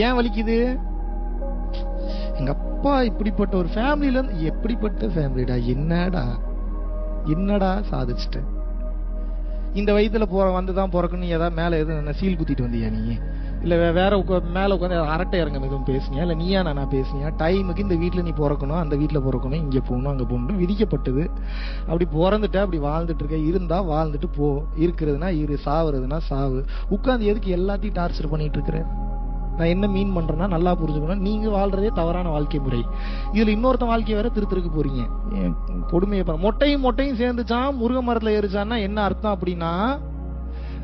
ஏன் வலிக்குது? எங்க அப்பா இப்படிப்பட்ட ஒரு ஃபேமிலில இருந்து. எப்படிப்பட்ட ஃபேமிலிடா? என்னடா சாதிச்சுட்ட? இந்த வயதுல வந்துதான் பிறக்கணும். ஏதாவது மேல எதுவும் சீல் குத்திட்டு வந்தியா நீ? இல்ல வேற மேல உட்காந்து அரட்டை இறங்க எதுவும் பேசுனியா? இல்ல நீயா நானா பேசுனியா? டைமுக்கு இந்த வீட்டுல நீ பிறக்கணும், அந்த வீட்டுல பிறக்கணும், இங்க போகணும், அங்க போகணும் விதிக்கப்பட்டது. அப்படி பிறந்துட்ட, அப்படி வாழ்ந்துட்டு இருக்க. இருந்தா வாழ்ந்துட்டு போ, இருக்கிறதுனா இரு, சாவுறதுனா சாவு. உட்காந்து எதுக்கு எல்லாத்தையும் டார்ச்சர் பண்ணிட்டு இருக்கிற? நான் என்ன மீன் பண்றேன்னா நல்லா புரிஞ்சுக்கணும். நீங்க வாழ்றதே தவறான வாழ்க்கை முறை. இதுல இன்னொருத்த வாழ்க்கையை வேற திருத்திருக்கு போறீங்க. கொடுமையை மொட்டையும் சேர்ந்துச்சான் முருக மரத்துல ஏறிச்சான்னா என்ன அர்த்தம் அப்படின்னா,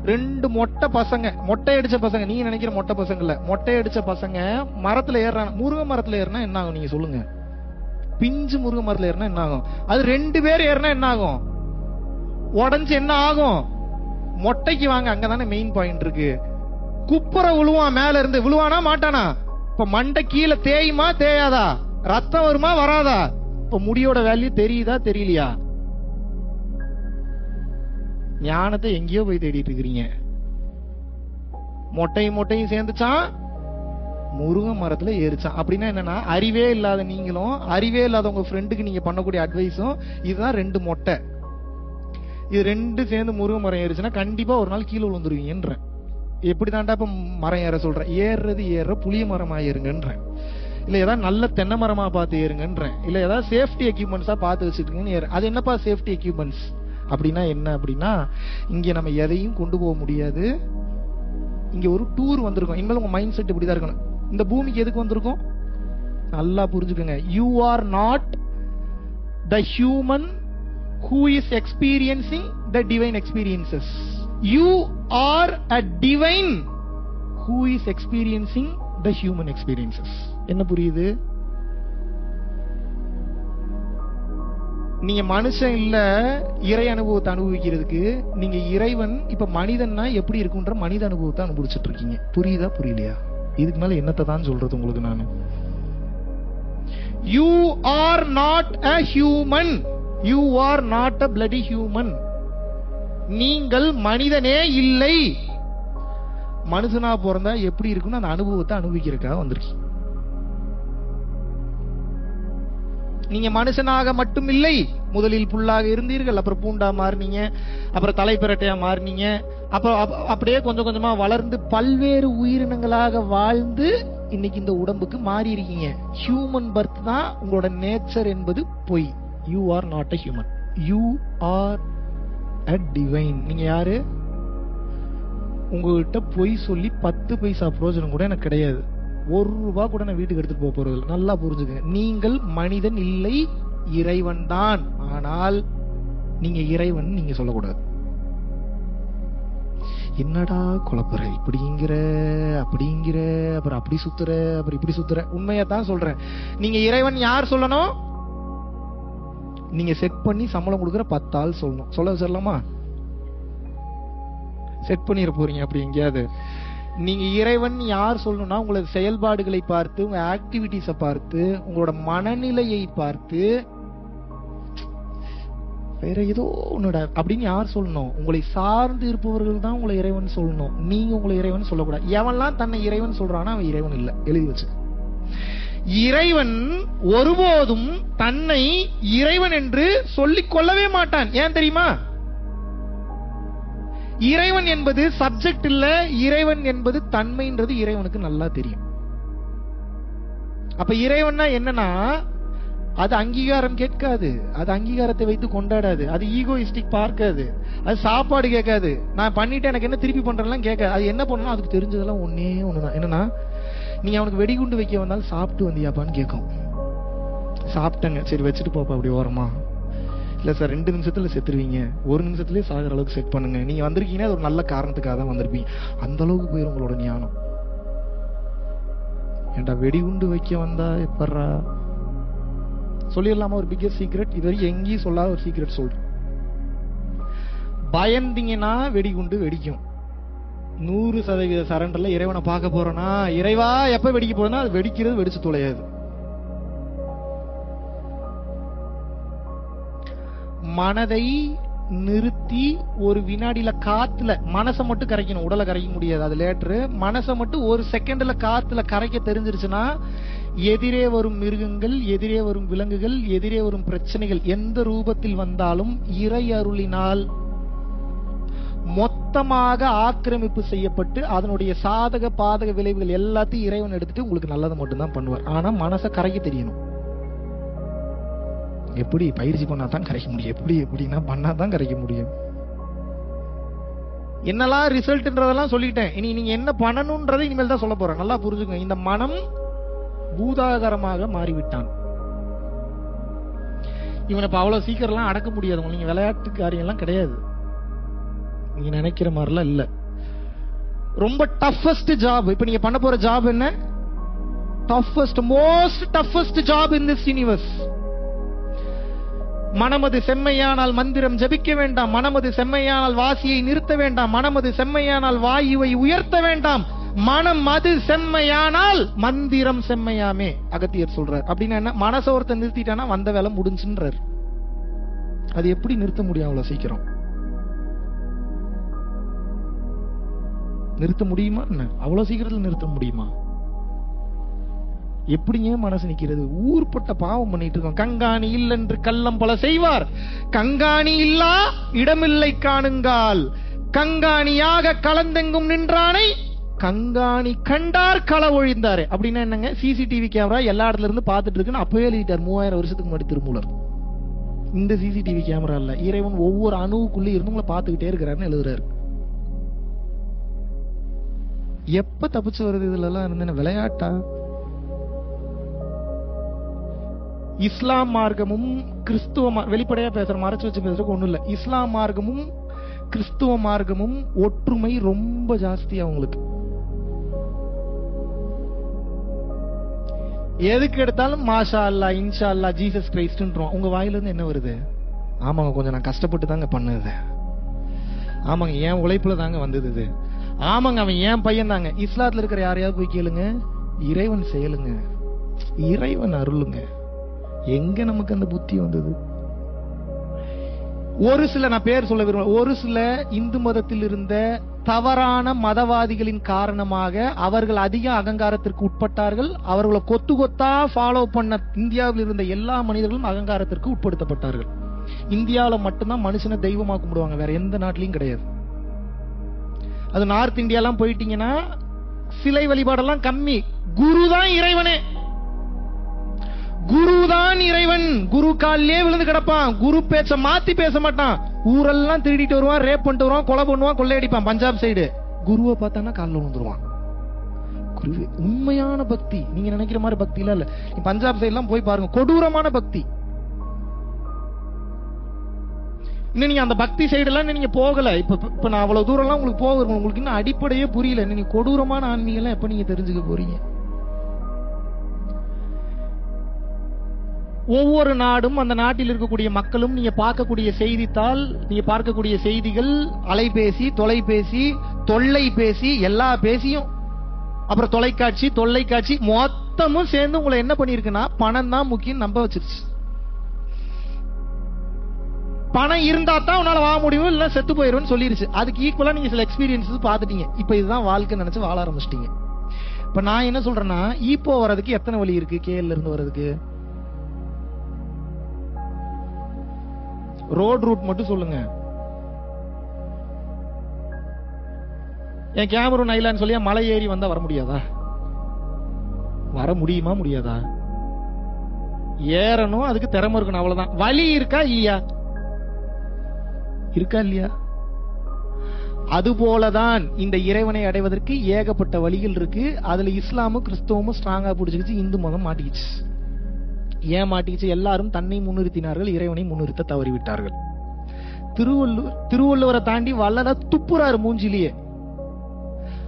2 மொட்டை அடிச்ச பசங்க, நீங்க நினைக்கிற மொட்டை பசங்க இல்ல, மொட்டை அடிச்ச பசங்க மரத்துல ஏறான. முருக மரத்துல ஏறினா என்ன ஆகும் நீங்க சொல்லுங்க? பிஞ்சு முருக மரத்துல ஏறினா என்ன ஆகும்? அது 2 பேர் ஏறினா என்ன ஆகும்? உடஞ்சு என்ன ஆகும்? மொட்டைக்கு வாங்க, அங்கதானே மெயின் பாயிண்ட் இருக்கு. குப்புற விழுவான், மேல இருந்து விழுவானா மாட்டானா? இப்ப மண்டை கீழே தேயுமா தேயாதா? ரத்தம் வருமா வராதா? இப்ப முடியோட வேல்யூ தெரியுதா தெரியலையா? ஞானத்தை எங்கேயோ போய் தேடிட்டு இருக்கிறீங்க. மொட்டையும் சேர்ந்துச்சான் முருக மரத்துல ஏறிச்சான். அப்படின்னா என்னன்னா, அறிவே இல்லாத நீங்களும் அறிவே இல்லாத உங்க ஃப்ரெண்டுக்கு நீங்க பண்ணக்கூடிய அட்வைஸும் இதுதான். 2 மொட்டை, இது 2 சேர்ந்து முருக மரம் ஏறிச்சுன்னா கண்டிப்பா ஒரு நாள் கீழே விழுந்துருவீங்கன்ற. எப்படிதான்டா இப்ப மரம் ஏற சொல்றேன்? ஏற புளிய மரமா ஏறுங்கன்றேன். இல்ல ஏதாவது நல்ல தென்னை மரமா பார்த்து ஏறுங்கன்றேன். இல்ல ஏதாவது சேஃப்டி எக்யூப்மெண்ட்ஸா பார்த்து வச்சுட்டு. அது என்னப்பா சேஃப்டி எக்யூப்மெண்ட்ஸ் அப்படின்னா என்ன அப்படின்னா, இங்க நம்ம எதையும் கொண்டு போக முடியாது. இங்க ஒரு டூர் வந்திருக்கோம். இனிமேல் உங்க மைண்ட் செட் இப்படிதான் இருக்கணும். இந்த பூமிக்கு எதுக்கு வந்திருக்கோம்? நல்லா புரிஞ்சுக்கோங்க. You are not the human who is experiencing the divine experiences. You are a divine who is experiencing the human experiences. என்ன புரியுது? நீங்க மனுஷன் இல்ல இறை அனுபவத்தை அனுபவிக்கிறதுக்கு. நீங்க இறைவன். இப்ப மனிதன்னா எப்படி இருக்குன்ற மனித அனுபவத்தை அனுபவிச்சுட்டு இருக்கீங்க. புரியுதா புரியலையா? இதுக்கு மேல என்னத்தை தான் சொல்றது உங்களுக்கு நானு? You are not a human. You are not a bloody human. நீங்கள் மனிதனே இல்லை. மனுஷனா பிறந்தா எப்படி இருக்குன்னு அந்த அனுபவத்தை அனுபவிக்கிறதுக்காக வந்திருக்கீங்க. நீங்க மனுஷனாக மட்டும் இல்லை. முதலில் புல்லாக இருந்தீர்கள், அப்புறம் பூண்டா மாறினீங்க, அப்புறம் தலைப்பிரட்டையா மாறினீங்க, அப்புறம் அப்படியே கொஞ்சம் கொஞ்சமா வளர்ந்து பல்வேறு உயிரினங்களாக வாழ்ந்து இன்னைக்கு இந்த உடம்புக்கு மாறி இருக்கீங்க. ஹியூமன் பர்த் தான் உங்களோட நேச்சர் என்பது பொய். You are not a human. You are a divine. நீங்க யாரு? உங்ககிட்ட பொய் சொல்லி 10 பைசா பிரயோஜனம் கூட எனக்கு கிடையாது. 1 ரூபா கூட நான் வீட்டுக்கு எடுத்துட்டு போக போறது. நல்லா புரிஞ்சுங்க. நீங்கள் மனிதன் இல்லை, இறைவன் தான். ஆனால் நீங்க இறைவன் நீங்க சொல்லக்கூடாது. என்னடா குழப்பற? இப்படிங்கிற அப்படிங்கிற, அப்புறம் அப்படி சுத்துற, அப்புறம் இப்படி சுத்துற. உண்மையத்தான் சொல்றேன். நீங்க இறைவன் யார் சொல்லணும்? நீங்க செட் பண்ணி சம்பளம் கொடுக்குற 10 ஆள் சொல்லணும். சொல்லலாமா? செட் பண்ணிட போறீங்க அப்படி எங்கேயாவது. நீங்க இறைவன் யார் சொல்லணும்னா, உங்களோட செயல்பாடுகளை பார்த்து, உங்க ஆக்டிவிட்டிஸை பார்த்து, உங்களோட மனநிலையை பார்த்து, வேற ஏதோ ஒண்ணுடா அப்படின்னு யார் சொல்லணும்? உங்களை சார்ந்து இருப்பவர்கள் தான் உங்களை இறைவன் சொல்லணும். நீங்க உங்களை இறைவன் சொல்லக்கூடாது. எவன்லாம் தன்னை இறைவன் சொல்றானா அவன் இறைவன் இல்ல. எழுதி வச்சு. இறைவன் ஒருபோதும் தன்னை இறைவன் என்று சொல்லிக் கொள்ளவே மாட்டான். ஏன் தெரியுமா? இறைவன் என்பது சப்ஜெக்ட் இல்ல, இறைவன் என்பது தன்மைன்றது இறைவனுக்கு நல்லா தெரியும். அப்ப இறைவன்னா என்னன்னா, அது அங்கீகாரம் கேட்காது, அது அங்கீகாரத்தை வைத்து கொண்டாடாது, அது ஈகோயிஸ்டிக் பார்க்காது, அது சாப்பாடு கேட்காது, நான் பண்ணிட்டு எனக்கு என்ன திருப்பி பண்றேன்லாம் கேட்காது. அது என்ன பண்ணணும்? அதுக்கு தெரிஞ்சதெல்லாம் ஒன்னே ஒண்ணுதான். என்னன்னா, நீ அவனுக்கு வெடிகுண்டு வைக்க வந்தாலும் சாப்பிட்டு வந்தியாப்பான்னு கேட்கும். சாப்பிட்டங்க, சரி வச்சுட்டு போப்பா அப்படி ஓரமா. இல்ல சார் 2 நிமிஷத்துல செத்துருவீங்க, 1 நிமிஷத்துலயே சாகிற அளவுக்கு செட் பண்ணுங்க. நீங்க வந்திருக்கீங்கன்னா அது ஒரு நல்ல காரணத்துக்காக தான் வந்திருப்பீங்க. அந்த அளவுக்கு போயிரும் உங்களோட ஞானம். ஏண்டா வெடிகுண்டு வைக்க வந்தா எப்பறா சொல்லிடலாமா? ஒரு பிக்கர் சீக்ரெட், இது வரைக்கும் எங்கேயும் சொல்லாத ஒரு சீக்ரெட் சொல்றேன். பயந்தீங்கன்னா வெடிகுண்டு வெடிக்கும். 100% சரண்டர்ல இறைவனை பார்க்க போறோம்னா, இறைவா எப்ப வெடிக்க போறோம்னா அது வெடிக்கிறது வெடிச்சு தொலையாது. மனதை நிறுத்தி ஒரு வினாடியில காத்துல மனசை மட்டும் கரைக்கணும், உடலை கரைக்க முடியாது, அது லேட்டரு. மனசை மட்டும் ஒரு செகண்ட்ல காத்துல கரைக்க தெரிஞ்சிருச்சுன்னா எதிரே வரும் மிருகங்கள், எதிரே வரும் விலங்குகள், எதிரே வரும் பிரச்சனைகள் எந்த ரூபத்தில் வந்தாலும் இறை அருளினால் மொத்தமாக ஆக்கிரமிப்பு செய்யப்பட்டு அதனுடைய சாதக பாதக விளைவுகள் எல்லாத்தையும் இறைவன் எடுத்துட்டு உங்களுக்கு நல்லதை மட்டும்தான் பண்ணுவார். ஆனா மனசை கரைக்க தெரியணும். எப்படி பயிற்சி பண்ணாதான் கரைக்க முடியும், எப்படின்னா பண்ணாதான் கரைக்க முடியும். என்னெல்லாம் ரிசல்ட்ன்றதெல்லாம் சொல்லிட்டேன். இனி நீங்க என்ன பண்ணணும்ன்றதை இனிமேல் தான் சொல்ல போறேன். நல்லா புரிஞ்சுக்கோங்க. இந்த மனம் பூதாகரமாக மாறிவிட்டான். இவனை இப்ப அவ்வளவு சீக்கிரம் அடக்க முடியாது. நீங்க விளையாட்டு காரியம் எல்லாம் கிடையாது, நீங்க நினைக்கிற மாதிரிலாம் இல்ல. ரொம்ப டஃபஸ்ட் ஜாப் இப்ப நீங்க பண்ண போற ஜாப் என்ன? Most toughest job in this universe. மனமது செம்மையானால் மந்திரம் ஜபிக்க வேண்டாம், மனமது செம்மையானால் வாசியை நிறுத்த வேண்டாம், மனமது செம்மையானால் வாயுவை உயர்த்த வேண்டாம், மனம் அது செம்மையானால் மந்திரம் செம்மையாமே அகத்தியர் சொல்றார். அப்படின்னா என்ன? மனச ஒருத்த நிறுத்திட்டானா வந்த வேலை முடிஞ்சுன்றார். அது எப்படி நிறுத்த முடியும்? அவ்வளவு சீக்கிரம் நிறுத்த முடியுமா? என்ன அவ்வளவு சீக்கிரத்தில் நிறுத்த முடியுமா? எப்படிங்க மனசு நிக்கிறது? ஊர்பட்ட பாவம் பண்ணிட்டு இருக்கோம். கங்காணி இல்லென்று கள்ளம் பல செய்வார், கங்காணி இல்லா இடமில்லை காணுங்கால், கங்காணியாக கலந்தெங்கும் நின்றானை கங்காணி கண்டார் கள ஒழிந்தாரு. அப்படின்னா என்னங்க? சிசிடிவி கேமரா எல்லா இடத்துல இருந்து பார்த்துட்டு இருக்குன்னு அப்பவே எழுதிட்டார் 3000 வருஷத்துக்கு முன்னாடி திருமூலர். இந்த சிசிடிவி கேமரா இல்ல, இறைவன் ஒவ்வொரு அணுவுக்குள்ள இருந்து உங்களை பார்த்துக்கிட்டே இருக்கிறாருன்னு எழுதுறாரு. எப்ப தப்பிச்சு வருது இதுல எல்லாம் இருந்த விளையாட்டா? இஸ்லாம் மார்க்கமும் கிறிஸ்துவ வெளிப்படையா பேசுற, மறைச்சு வச்சு பேசுறதுக்கு ஒண்ணும் இல்ல. இஸ்லாம் மார்க்கமும் கிறிஸ்துவ மார்க்கமும் ஒற்றுமை ரொம்ப ஜாஸ்தி அவங்களுக்கு. எதுக்கு எடுத்தாலும் மாஷா அல்லா, இன்ஷா அல்லா, ஜீசஸ் கிரைஸ்ட்ன்றோம். உங்க வாயில இருந்து என்ன வருது? ஆமாங்க, கொஞ்சம் நான் கஷ்டப்பட்டு தாங்க பண்ணுது. ஆமாங்க, என் உழைப்புல தாங்க வந்தது இது. ஆமாங்க, அவன் என் பையன் தாங்க. இஸ்லாத்துல இருக்கிற யாரையாவது போய் கேளுங்க, இறைவன் செயலுங்க, இறைவன் அருளுங்க. எங்க நமக்கு அந்த புத்தி வந்தது? ஒரு சில, நான் பேர் சொல்ல விரும்ப, ஒரு சில இந்து மதத்தில் இருந்த தவறான மதவாதிகளின் காரணமாக அவர்கள் அதிக அகங்காரத்திற்கு உட்பட்டார்கள். அவர்களை கொத்து கொத்தா ஃபாலோ பண்ண இந்தியாவில் இருந்த எல்லா மனிதர்களும் அகங்காரத்திற்கு உட்படுத்தப்பட்டார்கள். இந்தியாவில் மட்டும்தான் மனுஷனை தெய்வமா கும்பிடுவாங்க, வேற எந்த நாட்டிலையும் கிடையாது. அது நார்த் இந்தியாலாம் போயிட்டீங்கன்னா சிலை வழிபாடெல்லாம் கம்மி. குரு தான் இறைவனே, குருதான் இறைவன். குரு காலிலே விழுந்து கிடப்பான், குரு பேச்ச மாத்தி பேச மாட்டான். ஊரெல்லாம் திருடிட்டு வருவான், ரேப் பண்ணிட்டு வருவான், கொலை பண்ணுவான், கொள்ளையடிப்பான். பஞ்சாப் சைடு குருவை பார்த்தானா காலில் விழுந்துருவான். குரு உண்மையான பக்தி. நீங்க நினைக்கிற மாதிரி பக்தி இல்ல. பஞ்சாப் சைடு எல்லாம் போய் பாருங்க, கொடூரமான பக்தி. இன்னும் நீங்க அந்த பக்தி சைடு எல்லாம் நீங்க போகல. இப்ப நான் அவ்வளவு தூரம் எல்லாம் உங்களுக்கு போக, உங்களுக்கு இன்னும் அடிப்படையே புரியல. நீங்க கொடூரமான ஆன்மீகம் எல்லாம் எப்ப நீங்க தெரிஞ்சுக்க போறீங்க? ஒவ்வொரு நாடும், அந்த நாட்டில் இருக்கக்கூடிய மக்களும், நீங்க பார்க்கக்கூடிய செய்தித்தாள், நீங்க பார்க்கக்கூடிய செய்திகள், அலைபேசி, தொலைபேசி, தொல்லைபேசி, எல்லா பேசியும், அப்புறம் தொலைக்காட்சி, தொல்லைக்காட்சி மொத்தமும் சேர்ந்து உங்களை என்ன பண்ணிருக்குன்னா பணம் தான் முக்கியம் நம்ப வச்சிருச்சு. பணம் இருந்தா தான் உன்னால வாழ முடியும், இல்ல செத்து போயிருன்னு சொல்லிருச்சு. அதுக்கு ஈக்குவலா நீங்க சில எக்ஸ்பீரியன்ஸ் பார்த்துட்டீங்க. இப்ப இதுதான் வாழ்க்கை நினைச்சு வாழ ஆரம்பிச்சிட்டீங்க. இப்ப நான் என்ன சொல்றேன்னா, இப்போ வர்றதுக்கு எத்தனை வழி இருக்கு? கேஎல்ல இருந்து வர்றதுக்கு ரோட் ரூட் மட்டும் சொல்லுங்க. என் கேமரூன் ஐலாண்ட் சொல்லியா மலை ஏறி வந்தா வர முடியாதா? வர முடியுமா? முடியாதா? ஏறணும், அதுக்கு திறமை இருக்கணும், அவ்வளவுதான். வழி இருக்கா இல்லையா? இருக்கா இல்லையா? அதுபோலதான் இந்த இறைவனை அடைவதற்கு ஏகப்பட்ட வழிகள் இருக்கு. அதுல இஸ்லாமும் கிறிஸ்துவமும் ஸ்ட்ராங்கா பிடிச்சிக்கிச்சு, இந்து மதம் மாட்டிக்கிச்சு. ஏன் மாட்டிக்கிச்சு? எல்லாரும் தன்னை முன்னிறுத்தினார்கள், இறைவனை முன்னிறுத்த தவறிவிட்டார்கள். திருவள்ளுவரை தாண்டி வள்ளலார் துப்புறாரு மூஞ்சிலேயே.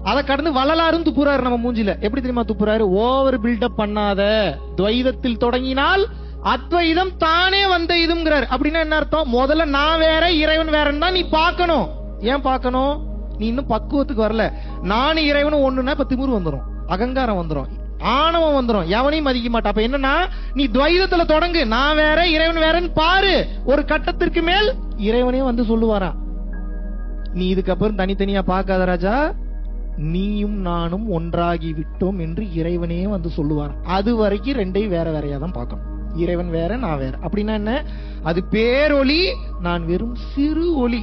அதை கடந்து வள்ளலாரும் துப்புறாரு நம்ம மூஞ்சில. எப்படி தெரியுமா துப்புறாரு? ஓவர் பில்டப் பண்ணாத, துவைதத்தில் தொடங்கினால் அத்வைதம் தானே வந்த இதுங்கிறார். அப்படின்னா என்ன அர்த்தம்? முதல்ல நான் வேற இறைவன் வேறன்னு தான் நீ பார்க்கணும். ஏன் பார்க்கணும்? நீ இன்னும் பக்குவத்துக்கு வரல. நானும் இறைவனும் ஒண்ணுன்னா இப்ப திமிரு வந்துடும், அகங்காரம் வந்துடும், ஆணவம் வந்துடும், எவனையும் மதிக்க மாட்டா. அப்ப என்னன்னா, நீ துவைதத்துல தொடங்கு, நான் வேற இறைவன் வேறன்னு பாரு. ஒரு கட்டத்திற்கு மேல் இறைவனே வந்து சொல்லுவாரா, நீ இதுக்கப்புறம் தனித்தனியா பார்க்காத ராஜா, நீயும் நானும் ஒன்றாகி விட்டோம் என்று இறைவனே வந்து சொல்லுவார். அது வரைக்கும் ரெண்டையும் வேற வேறையா தான் பார்க்கணும். இறைவன் வேற, நான் வேற. அப்படின்னா என்ன? அது பேரொளி, நான் வெறும் சிறு ஒளி.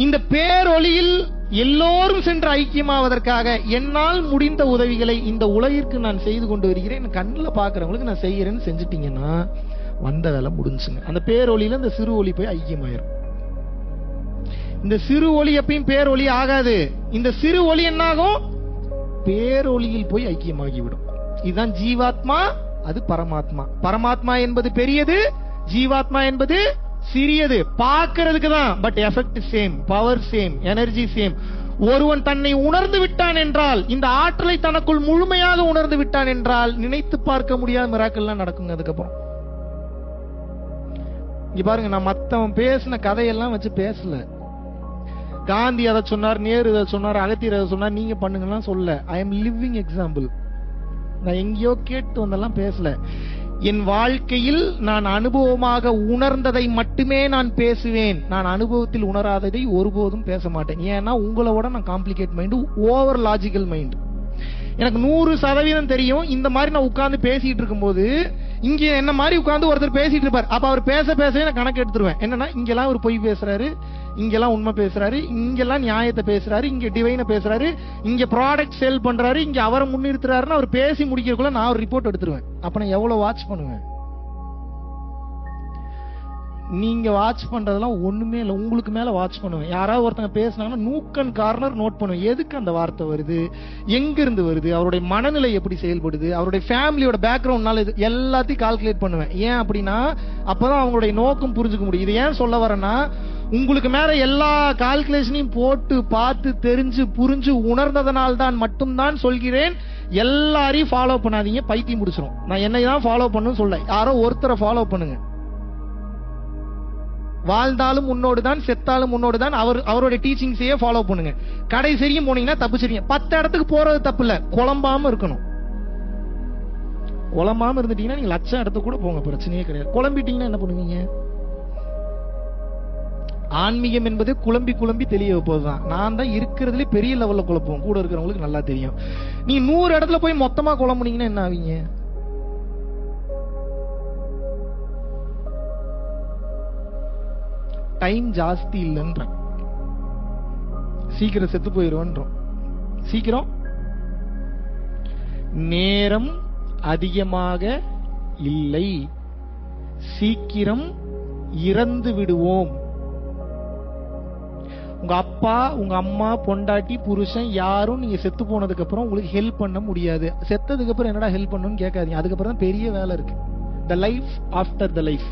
இந்த பேரொளியில் எல்லோரும் சென்று ஐக்கியமாவதற்காக என்னால் முடிந்த உதவிகளை இந்த உலகிற்கு நான் செய்து கொண்டு வருகிறேன். கண்ணில் பாக்குறவங்களுக்கு நான் செய்யறேன்னு செஞ்சுட்டீங்கன்னா வந்த வேலை முடிஞ்சுங்க. அந்த பேரொளியில இந்த சிறு ஒளி போய் ஐக்கியமாயிரும். இந்த சிறு ஒளி எப்பயும் பேரொளி ஆகாது. இந்த சிறு ஒளி என்னாகும்? பேரொளியில் போய் ஐக்கியமாகிவிடும். இதுதான் ஜீவாத்மா, அது பரமாத்மா. பரமாத்மா என்பது பெரியது, ஜீவாத்மா என்பது சிறியது. பார்க்கிறதுக்கு தான், but effect same, power same, energy same. ஒருவன் தன்னை உணர்ந்து விட்டான் என்றால், இந்த ஆற்றலை தனக்குள் முழுமையாக உணர்ந்து விட்டான் என்றால், நினைத்து பார்க்க முடியாத மிராக்கிள்லாம் நடக்குங்க. அதுக்கப்புறம் இங்க பாருங்க, நான் மத்தவன் பேசின கதையெல்லாம் வச்சு பேசல. காந்தி அதை சொன்னார், நேரு அதை சொன்னார், அகத்தியர் அதை சொன்னார், நீங்க பண்ணுங்கலாம் சொல்ல. I am living example. நான் எங்கேயோ கேட்டு வந்தெல்லாம் பேசல. என் வாழ்க்கையில் நான் அனுபவமாக உணர்ந்ததை மட்டுமே நான் பேசுவேன். நான் அனுபவத்தில் உணராததை ஒருபோதும் பேச மாட்டேன். ஏன்னா உங்களோட நான் complicate mind, over logical mind. எனக்கு 100% தெரியும். இந்த மாதிரி நான் உட்கார்ந்து பேசிட்டு இருக்கும்போது இங்க என்ன மாதிரி உட்கார்ந்து ஒருத்தர் பேசிட்டு இருப்பார். அப்ப அவர் பேச பேசவே நான் கணக்கு எடுத்துருவேன். என்னன்னா, இங்கெல்லாம் ஒரு பொய் பேசுறாரு, இங்கெல்லாம் உண்மை பேசுறாரு, இங்கெல்லாம் நியாயத்தை பேசுறாரு, இங்க டிவைன பேசுறாரு, இங்க ப்ராடக்ட் சேல் பண்றாரு, இங்க அவரை முன்னிறுத்துறாருன்னு அவர் பேசி முடிக்கிறதுக்குள்ள நான் ஒரு ரிப்போர்ட் எடுத்துருவேன். அப்ப நான் எவ்வளவு வாட்ச் பண்ணுவேன்? நீங்க வாட்ச் பண்றதெல்லாம் ஒண்ணுமே இல்ல. உங்களுக்கு மேல வாட்ச் பண்ணுவேன். யாராவது ஒருத்தங்க பேசினாங்கன்னா நூக்கன் கார்னர் நோட் பண்ணுவேன். எதுக்கு அந்த வார்த்தை வருது, எங்க இருந்து வருது, அவருடைய மனநிலை எப்படி செயல்படுது, அவருடைய ஃபேமிலியோட பேக்ரவுண்ட்னால எல்லாத்தையும் கால்குலேட் பண்ணுவேன். ஏன் அப்படின்னா அப்பதான் அவங்களுடைய நோக்கம் புரிஞ்சுக்க முடியும். இது ஏன் சொல்ல வரேன்னா, உங்களுக்கு மேல எல்லா கால்குலேஷனையும் போட்டு பார்த்து தெரிஞ்சு புரிஞ்சு உணர்ந்ததனால் தான் மட்டும்தான் சொல்கிறேன். எல்லாரையும் ஃபாலோ பண்ணாதீங்க, பைத்தியம் முடிச்சிடும். நான் என்னை தான் ஃபாலோ பண்ணுன்னு சொல்ல, யாரோ ஒருத்தரை ஃபாலோ பண்ணுங்க. வாழ்ந்தாலும் உன்னோடு தான், செத்தாலும் உன்னோடு தான். அவருடைய டீச்சிங்ஸையே ஃபாலோ பண்ணுங்க. கடைசியும் போனீங்கன்னா தப்பிச்சிருங்க. 10 இடத்துக்கு போறது தப்பு இல்ல, குழம்பாம இருக்கணும். குழம்பாம இருந்துட்டீங்கன்னா நீங்க 1,00,000 இடத்துக்கு கூட போங்க, பிரச்சனையே கிடையாது. குழம்பிட்டீங்கன்னா என்ன பண்ணுவீங்க? ஆன்மீகம் என்பது குழம்பி குழம்பி தெளிய வைப்பதுதான். நான் தான் இருக்கிறதுல பெரிய லெவல்ல குழப்பம், கூட இருக்கிறவங்களுக்கு நல்லா தெரியும். நீங்க 100 இடத்துல போய் மொத்தமா குழம்புனீங்கன்னா என்ன ஆவீங்க? டைம் ஜாஸ்தி இல்லைன்ற, சீக்கிரம் செத்து போயிருவோன்றோம். சீக்கிரம் நேரம் அதிகமாக இல்லை, சீக்கிரம் இறந்து விடுவோம். உங்க அப்பா, உங்க அம்மா, பொண்டாட்டி, புருஷன் யாரும் நீங்க செத்து போனதுக்கு அப்புறம் உங்களுக்கு ஹெல்ப் பண்ண முடியாது. செத்ததுக்கு அப்புறம் என்னடா ஹெல்ப் பண்ணணும்னு கேட்காதீங்க. அதுக்கப்புறம் தான் பெரிய வேலை இருக்கு. The life after the life,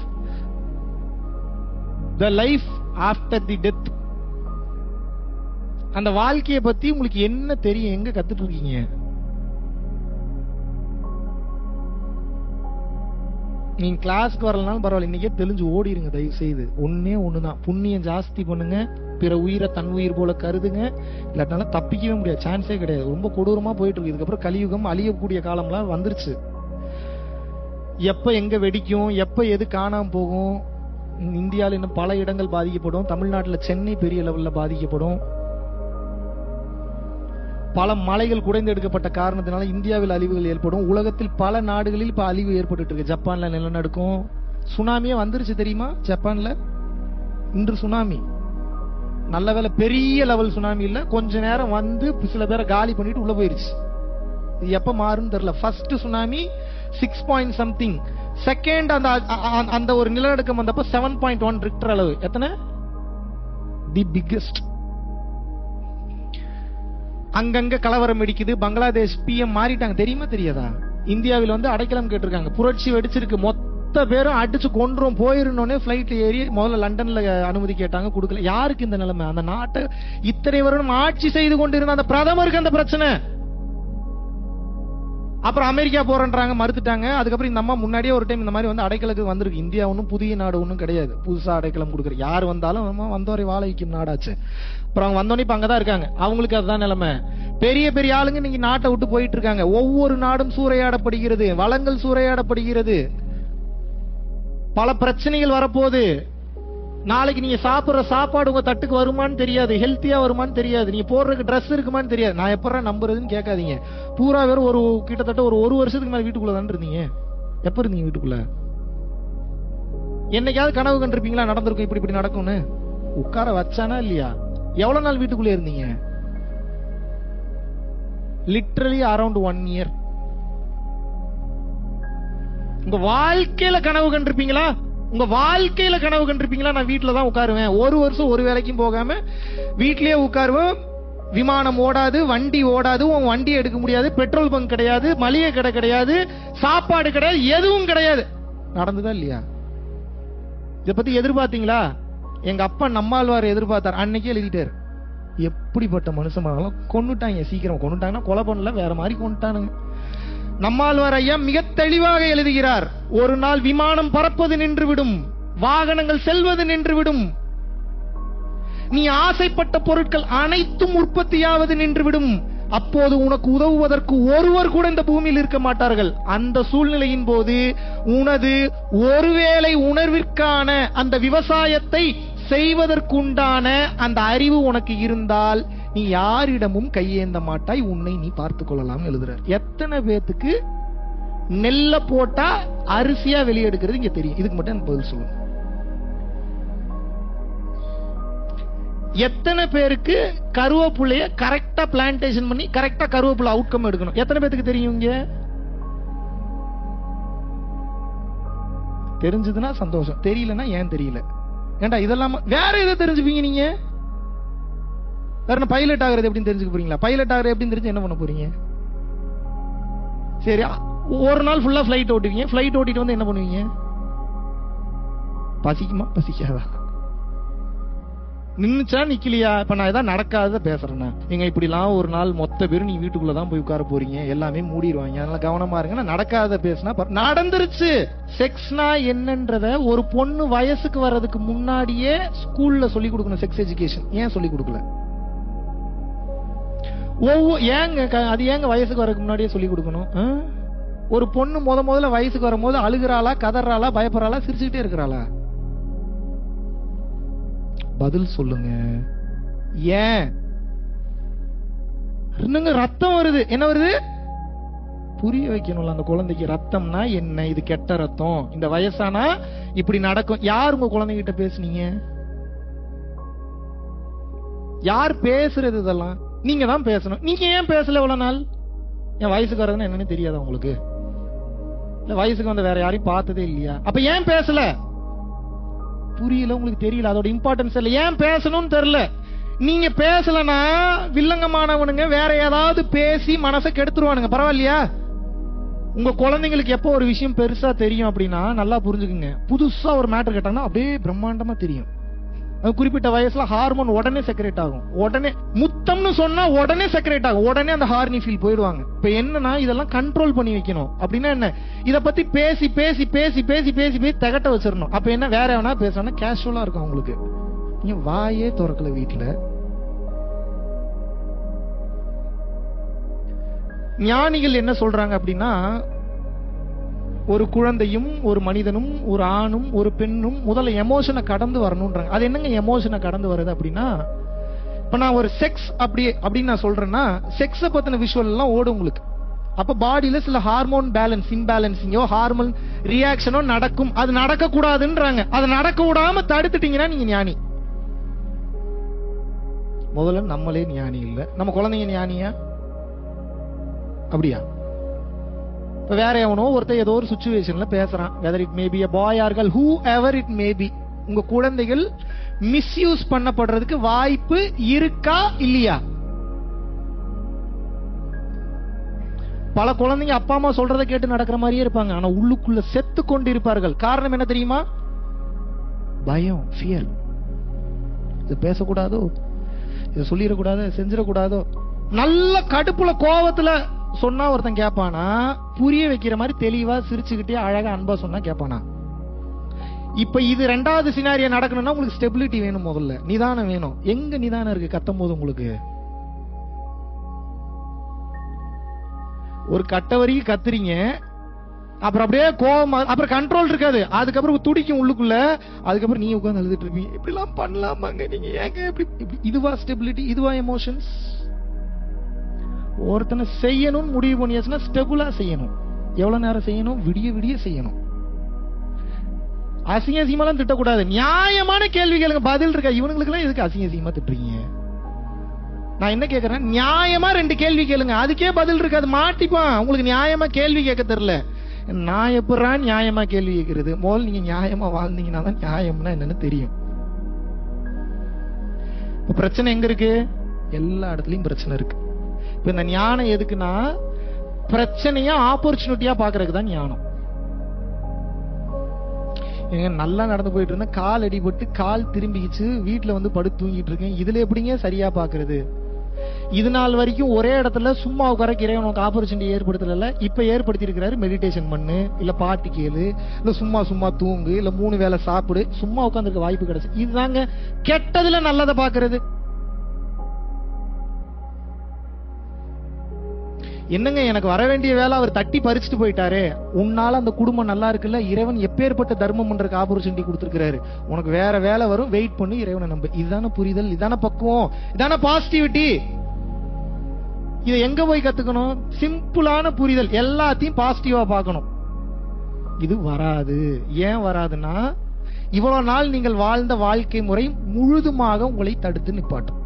the life after the death. அந்த வாழ்க்கையை பத்தி உங்களுக்கு என்ன தெரியும்? எங்க கத்துட்டு இருக்கீங்க? நீங்க கிளாஸ்க்கு வரலனாலும் பரவாயில்ல, இன்னைக்கே தெளிஞ்சு ஓடிடுங்க தயவு செய்து. ஒண்ணுதான், புண்ணியம் ஜாஸ்தி பண்ணுங்க, பிற உயிரை தன் உயிர் போல கருதுங்க. இல்லாட்டினால தப்பிக்கவே முடியாது, சான்ஸே கிடையாது. ரொம்ப கொடூரமா போயிட்டு இருக்கு. இதுக்கப்புறம் கலியுகம், அழியக்கூடிய காலம்லாம் வந்துருச்சு. எப்ப எங்க வெடிக்கும், எப்ப எது காணாம போகும். இந்தியாவில் இன்னும் பல இடங்கள் பாதிக்கப்படும். தமிழ்நாட்டில் சென்னை பெரிய லெவல்ல பாதிக்கப்படும். பல மலைகள் குடைந்து எடுக்கப்பட்ட காரணத்தினால இந்தியாவில் அழிவுகள் ஏற்படும். உலகத்தில் பல நாடுகளில் இப்ப அழிவு ஏற்பட்டு இருக்கு. ஜப்பான்ல நிலநடுக்கம், சுனாமியே வந்துருச்சு தெரியுமா? ஜப்பான்ல இன்று சுனாமி. நல்ல வேலை பெரிய லெவல் சுனாமி இல்ல, கொஞ்ச நேரம் வந்து சில பேரை காலி பண்ணிட்டு உள்ள போயிருச்சு. இது எப்ப மாறுன்னு தெரியல. ஃபர்ஸ்ட் சுனாமி 6.something, செகண்ட் அந்த ஒரு நிலநடுக்கம் வந்தப்ப 7.1 ரிக்டர் அளவு. எத்தனை? தி பிக்கெஸ்ட். அங்கங்க கலவரம் வெடிக்குது. பங்களாதேஷ் PM மாறிட்டாங்க தெரியுமா தெரியாதா? இந்தியாவில் வந்து அடைக்கலம் கேட்டிருக்காங்க. புரட்சி வெடிச்சிருக்கு, மொத்த பேரும் அடிச்சு கொன்றும் போயிருந்தோன்னே பிளைட் ஏறி முதல்ல லண்டன்ல அனுமதி கேட்டாங்க, கொடுக்கல. யாருக்கு இந்த நிலைமை? அந்த நாட்டை இத்தனை வருடம் ஆட்சி செய்து கொண்டிருந்த அந்த பிரதமருக்கு அந்த பிரச்சனை. அப்புறம் அமெரிக்கா போறன்றாங்க, மறுத்துட்டாங்க. அதுக்கப்புறம் இந்த அம்மா முன்னாடியே ஒரு டைம் இந்த மாதிரி வந்து அடைக்கலுக்கு வந்திருக்கு. இந்தியா ஒன்றும் புதிய நாடு ஒன்றும் கிடையாது, புதுசா அடைக்கலம் கொடுக்குற. யார் வந்தாலும் வந்தவரை வாழ வைக்கும் நாடாச்சு. அப்புறம் அவங்க வந்தோடனே இப்ப அங்கதான் இருக்காங்க. அவங்களுக்கு அதுதான் நிலைமை. பெரிய பெரிய ஆளுங்க இன்னைக்கு நாட்டை விட்டு போயிட்டு இருக்காங்க. ஒவ்வொரு நாடும் சூறையாடப்படுகிறது, வளங்கள் சூறையாடப்படுகிறது, பல பிரச்சனைகள் வரப்போகுது. நாளைக்கு நீங்க சாப்பிடுற சாப்பாடு உங்க தட்டுக்கு வருமான்னு தெரியாது, ஹெல்த்தியா வருமான்னு தெரியாது, நீங்க போடுறதுக்கு ட்ரெஸ் இருக்குமான்னு தெரியாது. நான் எப்பறா நம்புறதுன்னு கேட்காதீங்க. பூரா பேரும் கிட்டத்தட்ட ஒரு வருஷத்துக்கு மேல வீட்டுக்குள்ள தான் இருந்தீங்க. எப்ப இருந்தீங்க வீட்டுக்குள்ள? என்னைக்காவது கனவு கண்டிருப்பீங்களா நடந்திருக்கும் இப்படி இப்படி நடக்கும்னு? உட்கார வச்சானா இல்லையா? எவ்வளவு நாள் வீட்டுக்குள்ளே இருந்தீங்க? Literally around 1 year. உங்க வாழ்க்கையில கனவு கண்டிருப்பீங்களா? உங்க வாழ்க்கையில கனவு கண்டிருப்பீங்களா நான் வீட்டுல தான் உட்காருவேன், 1 வருஷம் ஒரு வேலைக்கும் போகாம வீட்லயே உட்காருவேன், விமானம் ஓடாது, வண்டி ஓடாது, உன் வண்டி எடுக்க முடியாது, பெட்ரோல் பங்க் கிடையாது, மளிகை கடை கிடையாது, சாப்பாடு கிடையாது, எதுவும் கிடையாது. நடந்ததா இல்லையா? இத பத்தி எதிர்பார்த்தீங்களா? எங்க அப்பா நம்மாழ்வார் எதிர்பார்த்தார். அன்னைக்கே எழுதிட்டாரு. எப்படிப்பட்ட மனுஷன், கொன்னுட்டாங்க. சீக்கிரம் கொன்னுட்டாங்கன்னா கொலை பண்ணல, வேற மாதிரி கொன்னுட்டானுங்க. நம்மாழ்வார் ஐயா மிக தெளிவாக எழுதுகிறார். ஒரு நாள் விமானம் பறப்பது நின்றுவிடும், வாகனங்கள் செல்வது நின்றுவிடும், நீ ஆசைப்பட்ட பொருட்கள் அனைத்தும் உற்பத்தியாவது நின்றுவிடும். அப்போது உனக்கு உதவுவதற்கு ஒருவர் கூட இந்த பூமியில் இருக்க மாட்டார்கள். அந்த சூழ்நிலையின் போது உனது ஒருவேளை உணர்விற்கான அந்த விவசாயத்தை செய்வதற்குண்டான அந்த அறிவு உனக்கு இருந்தால் நீ யாரிடமும் கையேந்த மாட்டாய், உன்னை நீ பார்த்துக் கொள்ளலாம் எழுதுறார். எத்தனை பேத்துக்கு நெல்ல போட்டா அரிசியா வெளியெடுக்கிறது இங்க தெரியும்? இதுக்கு மட்டும் எனக்கு பதில் சொல்லுங்க. எத்தனை பேருக்கு கருவேப்பிள்ளைய கரெக்டா பிளான்டேஷன் பண்ணி கரெக்டா கருவேப்பிள்ளை அவுட்கம் எடுக்கணும்? எத்தனை பேருக்கு தெரியும்? இங்க தெரிஞ்சதுன்னா சந்தோஷம், தெரியலன்னா ஏன் தெரியல. ஏண்டா இதெல்லாம் வேற எதை தெரிஞ்சுப்பீங்க நீங்க? வேற பைலட் ஆகிறது எப்படின்னு தெரிஞ்சுக்க போறீங்களா? பைலட் ஆகிறது எப்படின்னு தெரிஞ்சு என்ன பண்ண போறீங்க? சரி, ஒரு நாள் ஃபுல்லா பிளைட் ஓட்டுவீங்க, பிளைட் ஓட்டிட்டு வந்து என்ன பண்ணுவீங்க? பசிக்குமா பசிக்காதா? நின்னுச்சா நிக்கலையா? இப்ப நான் ஏதாவது நடக்காத பேசுறேன்னா, நீங்க இப்படிலாம் ஒரு நாள் மொத்த பேரும் நீங்க வீட்டுக்குள்ளதான் போய் உட்கார போறீங்க, எல்லாமே மூடிடுவாங்க, அதனால கவனமா இருங்க. நடக்காத பேசினா நடந்துருச்சு. செக்ஸ்னா என்னன்றத ஒரு பொண்ணு வயசுக்கு வர்றதுக்கு முன்னாடியே ஸ்கூல்ல சொல்லி கொடுக்கணும். செக்ஸ் எஜுகேஷன் ஏன் சொல்லி கொடுக்கல? ஏங்க அது ஏங்க வயசுக்கு வரதுக்கு முன்னாடியே சொல்லி கொடுக்கணும்? ஒரு பொண்ணு முதல்ல வயசுக்கு வரும்போது அழுகிறாளா, கதறாளா, பயப்படுறாளா, சிரிச்சுக்கிட்டே இருக்கிறாளா? பதில் சொல்லுங்க. ஏன்? ரத்தம் வருது. என்ன வருது? புரிய வைக்கணும்ல அந்த குழந்தைக்கு. ரத்தம்னா என்ன, இது கெட்ட ரத்தம், இந்த வயசானா இப்படி நடக்கும். யார் உங்க குழந்தைகிட்ட பேசுனீங்க? யார் பேசுறது? இதெல்லாம் நீங்க தான் பேசணும். நீங்க ஏன் பேசல இவ்வளவு நாள்? என் வயசுக்கு வரதுன்னு என்னன்னு தெரியாதா உங்களுக்கு? இல்ல வயசுக்கு வந்த வேற யாரையும் பார்த்ததே இல்லையா? அப்ப ஏன் பேசல? புரியல, உங்களுக்கு தெரியல, அதோட இம்பார்ட்டன்ஸ் இல்ல. ஏன் பேசணும்னு தெரியல. நீங்க பேசலனா வில்லங்கமானவனுங்க வேற ஏதாவது பேசி மனசை கெடுத்துருவானுங்க. பரவாயில்லையா? உங்க குழந்தைங்களுக்கு எப்போ ஒரு விஷயம் பெருசா தெரியும் அப்படின்னா நல்லா புரிஞ்சுக்குங்க. புதுசா ஒரு மேட்டர் கேட்டாங்கன்னா அப்படியே பிரம்மாண்டமா தெரியும். குறிப்பிட்ட வயசுல ஹார்மோன் உடனே செக்ரேட் ஆகும். உடனே முத்தம்னு சொன்னா உடனே செக்ரேட் ஆகும். உடனே அந்த ஹார்னி ஃபீல் போயிடுவாங்க. இப்ப என்னன்னா இதெல்லாம் கண்ட்ரோல் பண்ணி வைக்கணும். அப்படின்னா என்ன? இத பத்தி பேசி பேசி பேசி பேசி பேசி பேசி தகட்ட வச்சிடணும். அப்ப என்ன வேற எவனா பேசணும் கேஷுவலா இருக்கும் அவங்களுக்கு. நீங்க வாயே திறக்கல வீட்டுல. ஞானிகள் என்ன சொல்றாங்க அப்படின்னா, ஒரு குழந்தையும் ஒரு மனிதனும் ஒரு ஆணும் ஒரு பெண்ணும் முதல்ல எமோஷனை கடந்து வரணும்ன்றாங்க. அது என்னங்க எமோஷனை கடந்து வருது அப்படின்னா, இப்ப நான் ஒரு செக்ஸ் அப்படின்னு நான் சொல்றேன்னா செக்ஸ பத்தின விஷுவல் எல்லாம் ஓடும் உங்களுக்கு. அப்ப பாடியில சில ஹார்மோன் பேலன்ஸ் இன்பேலன்சிங்கோ ஹார்மோன் ரியாக்ஷனோ நடக்கும். அது நடக்க கூடாதுன்றாங்க. அது நடக்க விடாம தடுத்துட்டீங்கன்னா நீங்க ஞானி. முதல்ல நம்மளே ஞானி இல்ல, நம்ம குழந்தைங்க ஞானியா? அப்படியா? இப்ப வேற எவனோ ஒருத்தர் ஏதோ ஒரு சிச்சுவேஷன்ல பேசுறான், whether it may be a boy or girl, whoever it may be, உங்க குழந்தைகள் மிஸ்யூஸ் பண்ணப்படுறதுக்கு வாய்ப்பு இருக்கா இல்லையா? பல குழந்தைங்க அப்பா அம்மா சொல்றதை கேட்டு நடக்கிற மாதிரியே இருப்பாங்க, ஆனா உள்ளுக்குள்ள செத்து கொண்டு இருப்பார்கள். காரணம் என்ன தெரியுமா? பயம், ஃபியர். இது பேசக்கூடாதோ, இதை சொல்லிடக்கூடாது, செஞ்சிடக்கூடாதோ. நல்ல கடுப்புல கோவத்துல சொன்னா ஒருத்தன் கேட்பானா? புரிய வைக்கிற மாதிரி தெளிவா சிரிச்சுக்கிட்டே அழகா அன்பா சொன்னா கேட்பானா? இப்ப இது ரெண்டாவது சினாரியோ நடக்கணும்னா உங்களுக்கு ஸ்டெபிலிட்டி வேணும், முதல்ல நிதானம் வேணும். எங்க நிதானம் இருக்கு கத்தும் போது உங்களுக்கு? ஒரு கட்ட வரைக்கும் கத்துறீங்க, அப்புறம் அப்படியே கோவமா, அப்புறம் கண்ட்ரோல் இருக்காது, அதுக்கப்புறம் துடிக்கும் உள்ளுக்குள்ள, அதுக்கப்புறம் நீ உட்கார்ந்து அழுதுட்டு இருப்பீங்க. இப்படி எல்லாம் பண்ணலாமாங்க நீங்க, ஏங்க இப்படி? இதுவா ஸ்டெபிலிட்டி? இதுவா எமோஷன்ஸ்? ஒருத்தனை செய்யணும் முடிவு பண்ணியாச்சுன்னா ஸ்டெபிளா செய்யணும். எவ்வளவு நேரம் செய்யணும்? விடிய விடிய செய்யணும். அசிங்க அசிங்கமாலாம் திட்டக்கூடாது. நியாயமான கேள்வி கேளுங்க, பதில் இருக்கா? இவனுங்களுக்கு எல்லாம் எதுக்கு அசிங்க அசிங்கமா திட்டுறீங்க? நான் என்ன கேக்குறேன், நியாயமா 2 கேள்வி கேளுங்க, அதுக்கே பதில் இருக்காது, மாட்டிப்பான். உங்களுக்கு நியாயமா கேள்வி கேட்க தெரியல. நான் எப்படா நியாயமா கேள்வி கேட்கறது? முதல்ல நீங்க நியாயமா வாழ்ந்தீங்கன்னா தான் நியாயம்னா என்னன்னு தெரியும். இப்ப பிரச்சனை எங்க இருக்கு? எல்லா இடத்துலயும் பிரச்சனை இருக்கு. இப்ப இந்த ஞானம் எதுக்குன்னா, பிரச்சனையா ஆப்பர்ச்சுனிட்டியா பாக்குறதுக்கு தான் ஞானம். நல்லா நடந்து போயிட்டு இருந்தேன், கால் அடிபட்டு கால் திரும்பிக்கிச்சு, வீட்டுல வந்து படுத்து தூங்கிட்டு இருக்கேன், இதுல எப்படிங்க சரியா பாக்குறது? இது நாள் வரைக்கும் ஒரே இடத்துல சும்மா உட்கார இறைவனுக்கு ஆப்பர்ச்சுனிட்டி ஏற்படுத்தல, இப்ப ஏற்படுத்தி இருக்கிறாரு. மெடிடேஷன் பண்ணு, இல்ல பாட்டு கேளு, இல்ல சும்மா சும்மா தூங்கு, இல்ல 3 வேளை சாப்பிடு, சும்மா உட்கார்ந்துருக்க வாய்ப்பு கிடைச்சு. இதுதாங்க கெட்டதுல நல்லதை பாக்குறது. என்னங்க எனக்கு வர வேண்டிய வேலை அவர் தட்டி பறிச்சுட்டு போயிட்டாரு, உன்னால அந்த குடும்பம் நல்லா இருக்குல்ல, இறைவன் எப்பேற்பட்ட தர்மம் பண்றதுக்கு ஆப்பர்ச்சுனிட்டி கொடுத்திருக்காரு, உனக்கு வேற வேலை வரும், வெயிட் பண்ணி இறைவனை நம்பு. இதுதானே புரிதல், இதான பக்குவம், இதான பாசிட்டிவிட்டி. இதை எங்க போய் கத்துக்கணும்? சிம்பிளான புரிதல், எல்லாத்தையும் பாசிட்டிவா பார்க்கணும். இது வராது. ஏன் வராதுன்னா, இவ்வளவு நாள் நீங்கள் வாழ்ந்த வாழ்க்கை முறை முழுதுமாக உங்களை தடுத்து நிப்பாட்டும்.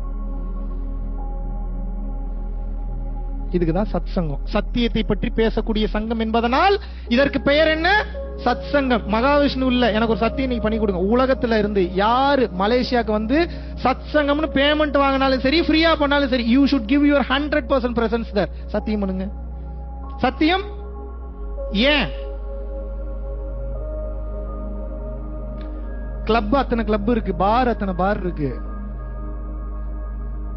இதுக்குதான் சத் சங்கம், சத்தியத்தை பற்றி பேசக்கூடிய சங்கம் என்பதனால் இதற்கு பெயர் என்ன? சத் சங்கம். மகாவிஷ்ணு இல்ல, எனக்கு ஒரு சத்தியம் நீங்க பண்ணி கொடுங்க. உலகத்துல இருந்து யாரு மலேசியாக்கு வந்து சத் சங்கம்னு பேமெண்ட் வாங்கினாலும் சரி, ஃப்ரீயா பண்ணாலும் சரி, you should give your 100% presence there. சத்தியம் பண்ணுங்க. சத்தியம். ஏன்? கிளப் அத்தனை கிளப் இருக்கு, பார் அத்தனை பார் இருக்கு.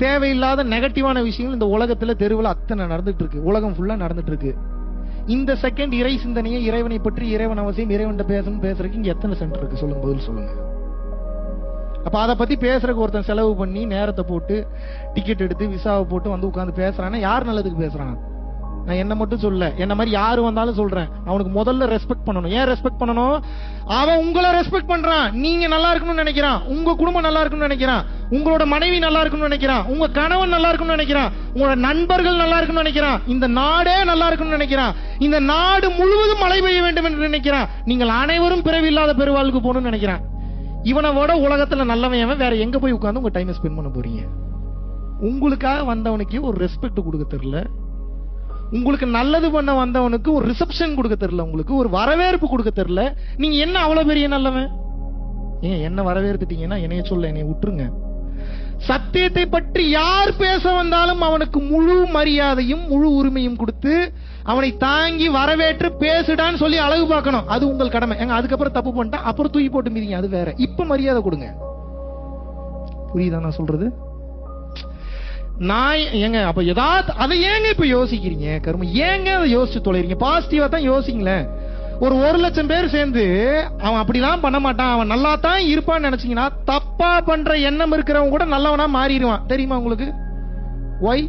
தேவையில்லாத நெகட்டிவான விஷயங்கள் இந்த உலகத்துல தெருவில் அத்தனை நடந்துட்டு இருக்கு, உலகம் ஃபுல்லா நடந்துட்டு இருக்கு. இந்த செகண்ட் இறை சிந்தனையை, இறைவனை பற்றி, இறைவன் அவசியம், இறைவன் பேசுறதுக்கு இங்க எத்தனை சென்டர் இருக்கு சொல்லுங்க, பதில் சொல்லுங்க. அப்ப அதை பத்தி பேசுறதுக்கு ஒருத்தன் செலவு பண்ணி நேரத்தை போட்டு டிக்கெட் எடுத்து விசாவை போட்டு வந்து உட்கார்ந்து பேசுறான்னா யார் நல்லதுக்கு பேசுறான்? நான் என்ன மட்டும் சொல்ல, என்ன மாதிரி யாரு வந்தாலும் சொல்றேன், அவனுக்கு முதல்ல ரெஸ்பெக்ட் பண்ணணும். ஏன் ரெஸ்பெக்ட் பண்ணணும்? அவன் உங்களை ரெஸ்பெக்ட் பண்றான், நீங்க நல்லா இருக்கணும்னு நினைக்கிறான், உங்க குடும்பம் நல்லா இருக்கணும்னு நினைக்கிறான், உங்களோட மனைவி நல்லா இருக்கணும்னு நினைக்கிறான், உங்க கணவன் நல்லா இருக்கணும்னு நினைக்கிறான், உங்களோட நண்பர்கள் நல்லா இருக்கணும்னு நினைக்கிறான், இந்த நாடே நல்லா இருக்கணும்னு நினைக்கிறான், இந்த நாடு முழுவதும் மழை பெய்ய வேண்டும் என்று நினைக்கிறான், நீங்கள் அனைவரும் பிறவி இல்லாத பெருவாளுக்கு போகணும்னு நினைக்கிறான். இவனை விட உலகத்துல நல்லவன் வேற எங்க போய் உட்கார்ந்து உங்க டைம் ஸ்பெண்ட் பண்ண போறீங்க? உங்களுக்காக வந்தவனுக்கு ஒரு ரெஸ்பெக்ட் கொடுக்க தெரியல, உங்களுக்கு நல்லது பண்ண வந்தவனுக்கு ஒரு ரிசப்ஷன் கொடுக்க தெரியல, உங்களுக்கு ஒரு வரவேற்பு கொடுக்க தெரியல. நீங்க என்ன அவ்வளவு பெரிய நல்லவன்? ஏன் என்ன வரவேற்புட்டீங்கன்னா என்னைய சொல்ல, என்னைய விட்டுருங்க. சத்தியத்தை பற்றி யார் பேச வந்தாலும் அவனுக்கு முழு மரியாதையும் முழு உரிமையும் கொடுத்து அவனை தாங்கி வரவேற்று பேசுடான்னு சொல்லி அழகு பார்க்கணும். அது உங்கள் கடமை. அதுக்கப்புறம் தப்பு பண்ணிட்டா அப்புறம் தூக்கி போட்டு மீதிங்க, அது வேற. இப்ப மரியாதை கொடுங்க. புரியுதா நான் சொல்றது? நான் ஏங்க அப்ப ஏதாவது அதை ஏங்க இப்ப யோசிக்கிறீங்க? கரும ஏங்க அதை யோசிச்சு தொலைறீங்க? பாசிட்டிவா தான் யோசிங்களேன். ஒரு 1,00,000 பேர் சேர்ந்து அவன் அப்படிலாம் பண்ண மாட்டான், அவன் நல்லா தான் இருப்பான்னு நினைச்சீங்கன்னா தப்பா பண்ற எண்ணம் இருக்கிறவங்க கூட நல்லவனா மாறிடுவான். தெரியுமா உங்களுக்கு? ஒய்?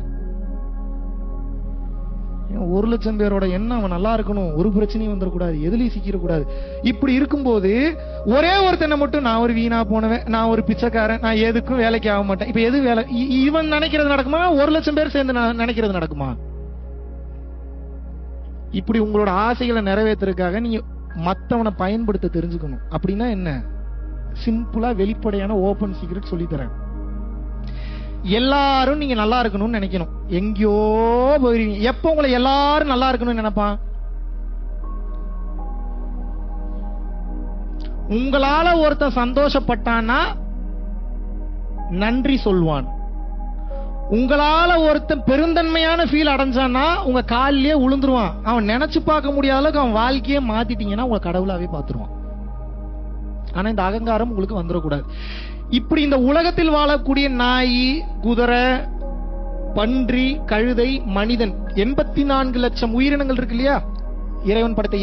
1,00,000 பேரோட எண்ணம் அவன் நல்லா இருக்கணும், ஒரு பிரச்சனையும் வந்துடக்கூடாது, எதுலயும் சிக்கிடக்கூடாது. இப்படி இருக்கும்போது ஒரே ஒருத்தனை மட்டும், நான் ஒரு வீணா போனவன், நான் ஒரு பிச்சைக்காரன், நான் எதுக்கும் வேலைக்கு ஆக மாட்டேன். இப்ப எது வேலை? இவன் நினைக்கிறது நடக்குமா? 1,00,000 பேர் சேர்ந்து நினைக்கிறது நடக்குமா? இப்படி உங்களோட ஆசைகளை நிறைவேற்றுறதுக்காக நீங்க மத்தவனை பயன்படுத்த தெரிஞ்சுக்கணும். அப்படின்னா என்ன? சிம்பிளா வெளிப்படையான ஓபன் சீக்ரெட் சொல்லி தரேன். எல்லாரும் நீங்க நல்லா இருக்கணும்னு நினைக்கணும். எங்கேயோ போயிருவீங்க. எப்ப உங்களை எல்லாரும் நல்லா இருக்கணும்னு நினைப்பான்? உங்களால ஒருத்தன் சந்தோஷப்பட்டான்னா நன்றி சொல்வான். உங்களால ஒருத்தன் பெருந்தன்மையான ஃபீல் அடைஞ்சான்னா உங்க காலிலேயே உளுந்துருவான். அவன் நினைச்சு பார்க்க முடியாத அளவுக்கு அவன் வாழ்க்கையே மாத்திட்டீங்கன்னா உங்க கடவுளாவே பார்த்துருவான். ஆனா இந்த அகங்காரம் உங்களுக்கு வந்துடக்கூடாது. இப்படி இந்த உலகத்தில் வாழக்கூடிய நாய், குதிரை, பன்றி, கழுதை, மனிதன், 84 லட்சம் உயிரினங்கள் இருக்கு இல்லையா? இறைவன் படைத்த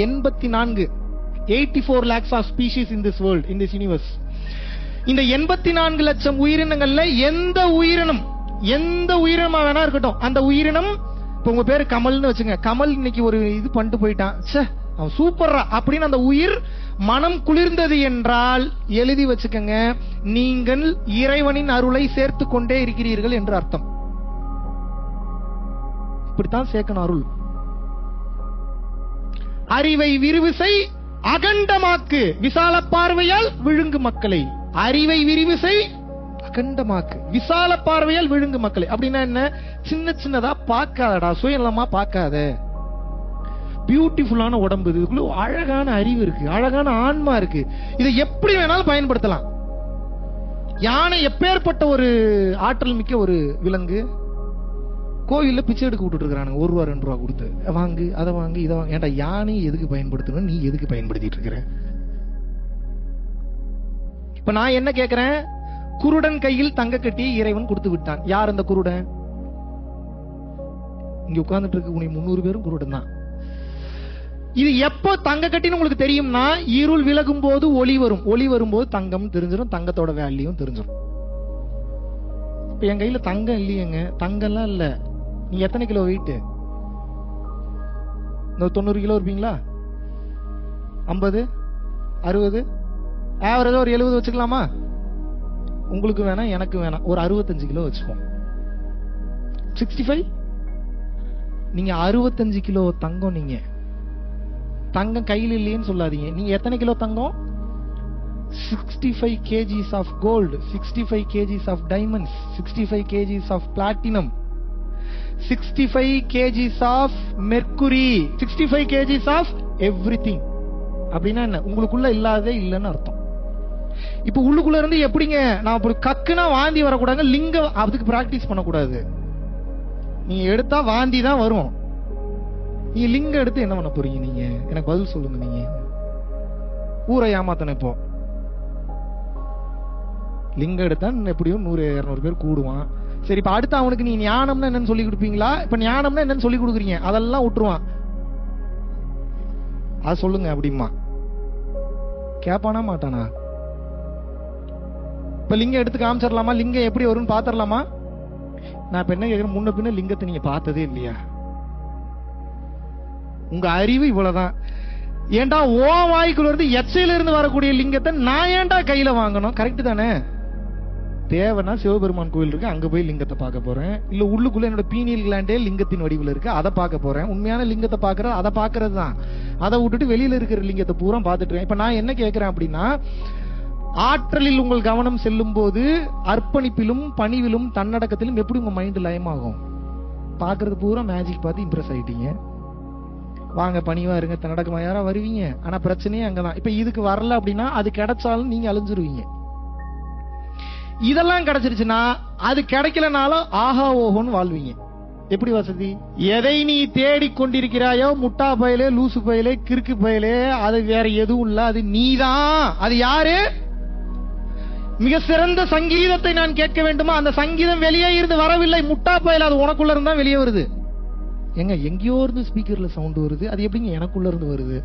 84 lakhs of species in this world, in this universe. இந்த 84 லட்சம் உயிரினங்கள்ல எந்த உயிரினமா வேணா இருக்கட்டும், அந்த உயிரினம், இப்ப உங்க பேரு கமல்னு வச்சுங்க, கமல் இன்னைக்கு ஒரு இது பண்ணிட்டு போயிட்டான், அவன் சூப்பர்ரா அப்படின்னு அந்த உயிர் மனம் குளிர்ந்தது என்றால் எழுதி வச்சுக்கங்க, நீங்கள் இறைவனின் அருளை சேர்த்து கொண்டே இருக்கிறீர்கள் என்று அர்த்தம். இப்படித்தான் சேர்க்கணும் அருள். அறிவை விரிவுசை அகண்டமாக்கு, விசால பார்வையால் விழுங்கு மக்களை. அறிவை விரிவுசை அகண்டமாக்கு, விசால பார்வையால் விழுங்கு மக்களை. அப்படின்னா என்ன? சின்ன சின்னதா பார்க்காதடா, சுயநலமா பார்க்காத. பியூட்டிஃபுல்லான உடம்பு, இதுக்குள்ள அழகான அறிவு இருக்கு, அழகான ஆன்மா இருக்கு, இதை எப்படி வேணாலும் பயன்படுத்தலாம். யானை எப்பேற்பட்ட ஒரு ஆற்றல் மிக்க ஒரு விலங்கு. கோவில்ல பிச்சை எடுக்க விட்டுட்டு இருக்கானுங்க, 1 ரூபா 2 ரூபா கொடுத்து, வாங்கு அதை வாங்கு இதை வாங்க. ஏன்டா யானை எதுக்கு பயன்படுத்தணும், நீ எதுக்கு பயன்படுத்திட்டு இருக்கிற? இப்ப நான் என்ன கேட்கிறேன், குருடன் கையில் தங்க கட்டி இறைவன் கொடுத்து விட்டான். யார் அந்த குருடன்? இங்க உட்கார்ந்துட்டு இருக்க 300 பேரும் குருடன் தான். இது எப்போ தங்க கட்டின்னு உங்களுக்கு தெரியும்னா, இருள் விலகும் போது ஒளி வரும், ஒளி வரும்போது தங்கம் தெரிஞ்சிடும், தங்கத்தோட வேல்யூவும் தெரிஞ்சிடும். இப்ப என் கையில தங்கம் இல்லையேங்க, தங்கம்லாம் இல்ல. நீங்க எத்தனை கிலோ வெயிட்? 90 கிலோ இருப்பீங்களா? 50 60 ஆவரேஜா ஒரு 70 வச்சுக்கலாமா? உங்களுக்கு வேணாம், எனக்கு வேணாம், ஒரு 65 கிலோ வச்சுப்போம். 65. நீங்க 65 கிலோ தங்கம். நீங்க தங்கம் கையில் இல்லையேன்னு சொல்லாதீங்க. நீங்க எத்தனை kilo Thangam? 65 kgs of gold, 65 kgs of diamonds, 65 kgs of platinum, 65 kgs of mercury, 65 kgs of everything. அப்படின்னா என்ன? உங்களுக்குள்ள இல்லாதே இல்லைன்னு அர்த்தம். இப்ப உள்ளுக்குள்ள இருந்து எப்படிங்க நான் அப்படி கக்குனா வாந்தி வரக்கூடாது, லிங்க அதுக்கு பிராக்டிஸ் பண்ணக்கூடாது. நீங்க எடுத்தா வாந்தி தான் வரும். நீங்க லிங்கம் எடுத்து என்ன பண்ண போறீங்க? நீங்க எனக்கு பதில் சொல்லுங்க. நீங்க ஊரை ஏமாத்தன. இப்போ லிங்கம் எடுத்தா எப்படியும் 100-200 பேர் கூடுவான். சரி, இப்ப அடுத்து அவனுக்கு நீ ஞானம்னா என்னன்னு சொல்லி கொடுப்பீங்களா? இப்ப ஞானம்னா என்னன்னு சொல்லி கொடுக்குறீங்க, அதெல்லாம் விட்டுருவான். அது சொல்லுங்க அப்படிமா கேப்பானா மாட்டானா? இப்ப லிங்கம் எடுத்து காமிச்சிடலாமா? லிங்கம் எப்படி வரும்னு பாத்திரலாமா? நான் இப்ப என்ன கேட்கிறேன், முன்ன பின்ன லிங்கத்தை நீங்க பார்த்ததே இல்லையா? உங்க அறிவு இவ்வளவுதான். ஏண்டா ஓ வாய்க்குள்ள இருந்து எச்சையில இருந்து வரக்கூடிய லிங்கத்தை நான் ஏண்டா கையில வாங்கணும்? கரெக்ட் தானே? தேவைன்னா சிவபெருமான் கோயில் இருக்கு, அங்க போய் லிங்கத்தை பார்க்க போறேன். இல்ல உள்ளுக்குள்ள என்னோட பீனியல் கிளாண்டே லிங்கத்தின் வடிவில் இருக்கு, அதை பார்க்க போறேன். உண்மையான லிங்கத்தை பாக்குறது அதை பாக்குறது தான். அதை விட்டுட்டு வெளியில இருக்கிற லிங்கத்தை பூரா பார்த்துட்டு இருக்கேன். இப்ப நான் என்ன கேட்கிறேன் அப்படின்னா, ஆற்றலில் உங்கள் கவனம் செல்லும் போது அர்ப்பணிப்பிலும் பணிவிலும் தன்னடக்கத்திலும் எப்படி உங்க மைண்ட் லயமாகும்? பாக்குறது பூரா மேஜிக் பார்த்து இம்ப்ரெஸ் ஆயிட்டீங்க. வாங்க பணிவா இருங்க, தன்னடக்கமா யாரா வருவீங்க. ஆனா பிரச்சனையே அங்கதான். இப்ப இதுக்கு வரல அப்படின்னா அது கிடைச்சாலும் நீங்க அழிஞ்சிருவீங்க. இதெல்லாம் கிடைச்சிருச்சுன்னா அது கிடைக்கலனாலும் ஆஹா ஓஹோன்னு வாழ்வீங்க. எப்படி வசதி? எதை நீ தேடிக் கொண்டிருக்கிறாயோ முட்டா பயலே, லூசு பயலே, கிறுக்கு பயலே, அது வேற எதுவும் இல்ல, அது நீதான். அது யாரு? மிக சிறந்த சங்கீதத்தை நான் கேட்க வேண்டுமா? அந்த சங்கீதம் வெளியே இருந்து வரவில்லை, முட்டா பயல, அது உனக்குள்ள இருந்தா வெளியே வருது. எங்க எங்கேயோ இருந்து ஸ்பீக்கர்ல சவுண்ட் வருது, அது எப்படிங்க எனக்குள்ள இருந்து வருது?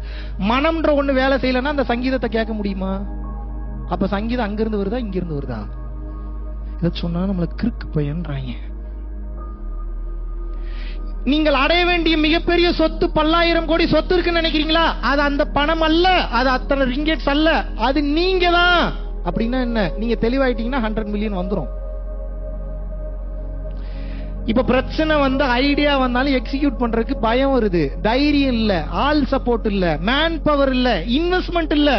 மனம்ன்ற ஒண்ணு வேலை செய்யலன்னா அந்த சங்கீதத்தை கேட்க முடியுமா? அப்ப சங்கீதம் அங்க இருந்து வருதா இங்க இருந்து வருதா? இத சொன்னா நம்மள கிறுக்கு பையன்றாங்க. நீங்கள் அடைய வேண்டிய மிகப்பெரிய சொத்து 10,000 கோடி சொத்து இருக்குன்னு நினைக்கிறீங்களா? அது அந்த பணம் அல்ல, அது அத்தனை ரிங்கெட்ஸ் அல்ல, அது நீங்க தான். அப்படின்னா என்ன? நீங்க தெளிவாயிட்டீங்கன்னா 100 மில்லியன் வந்துரும். இப்ப பிரச்சனை வந்து ஐடியா வந்தாலும் எக்ஸிக்யூட் பண்றதுக்கு பயம் வருது, தைரியம் இல்ல, ஆள் சப்போர்ட் இல்ல, மேன் பவர் இல்ல, இன்வெஸ்ட்மெண்ட் இல்ல.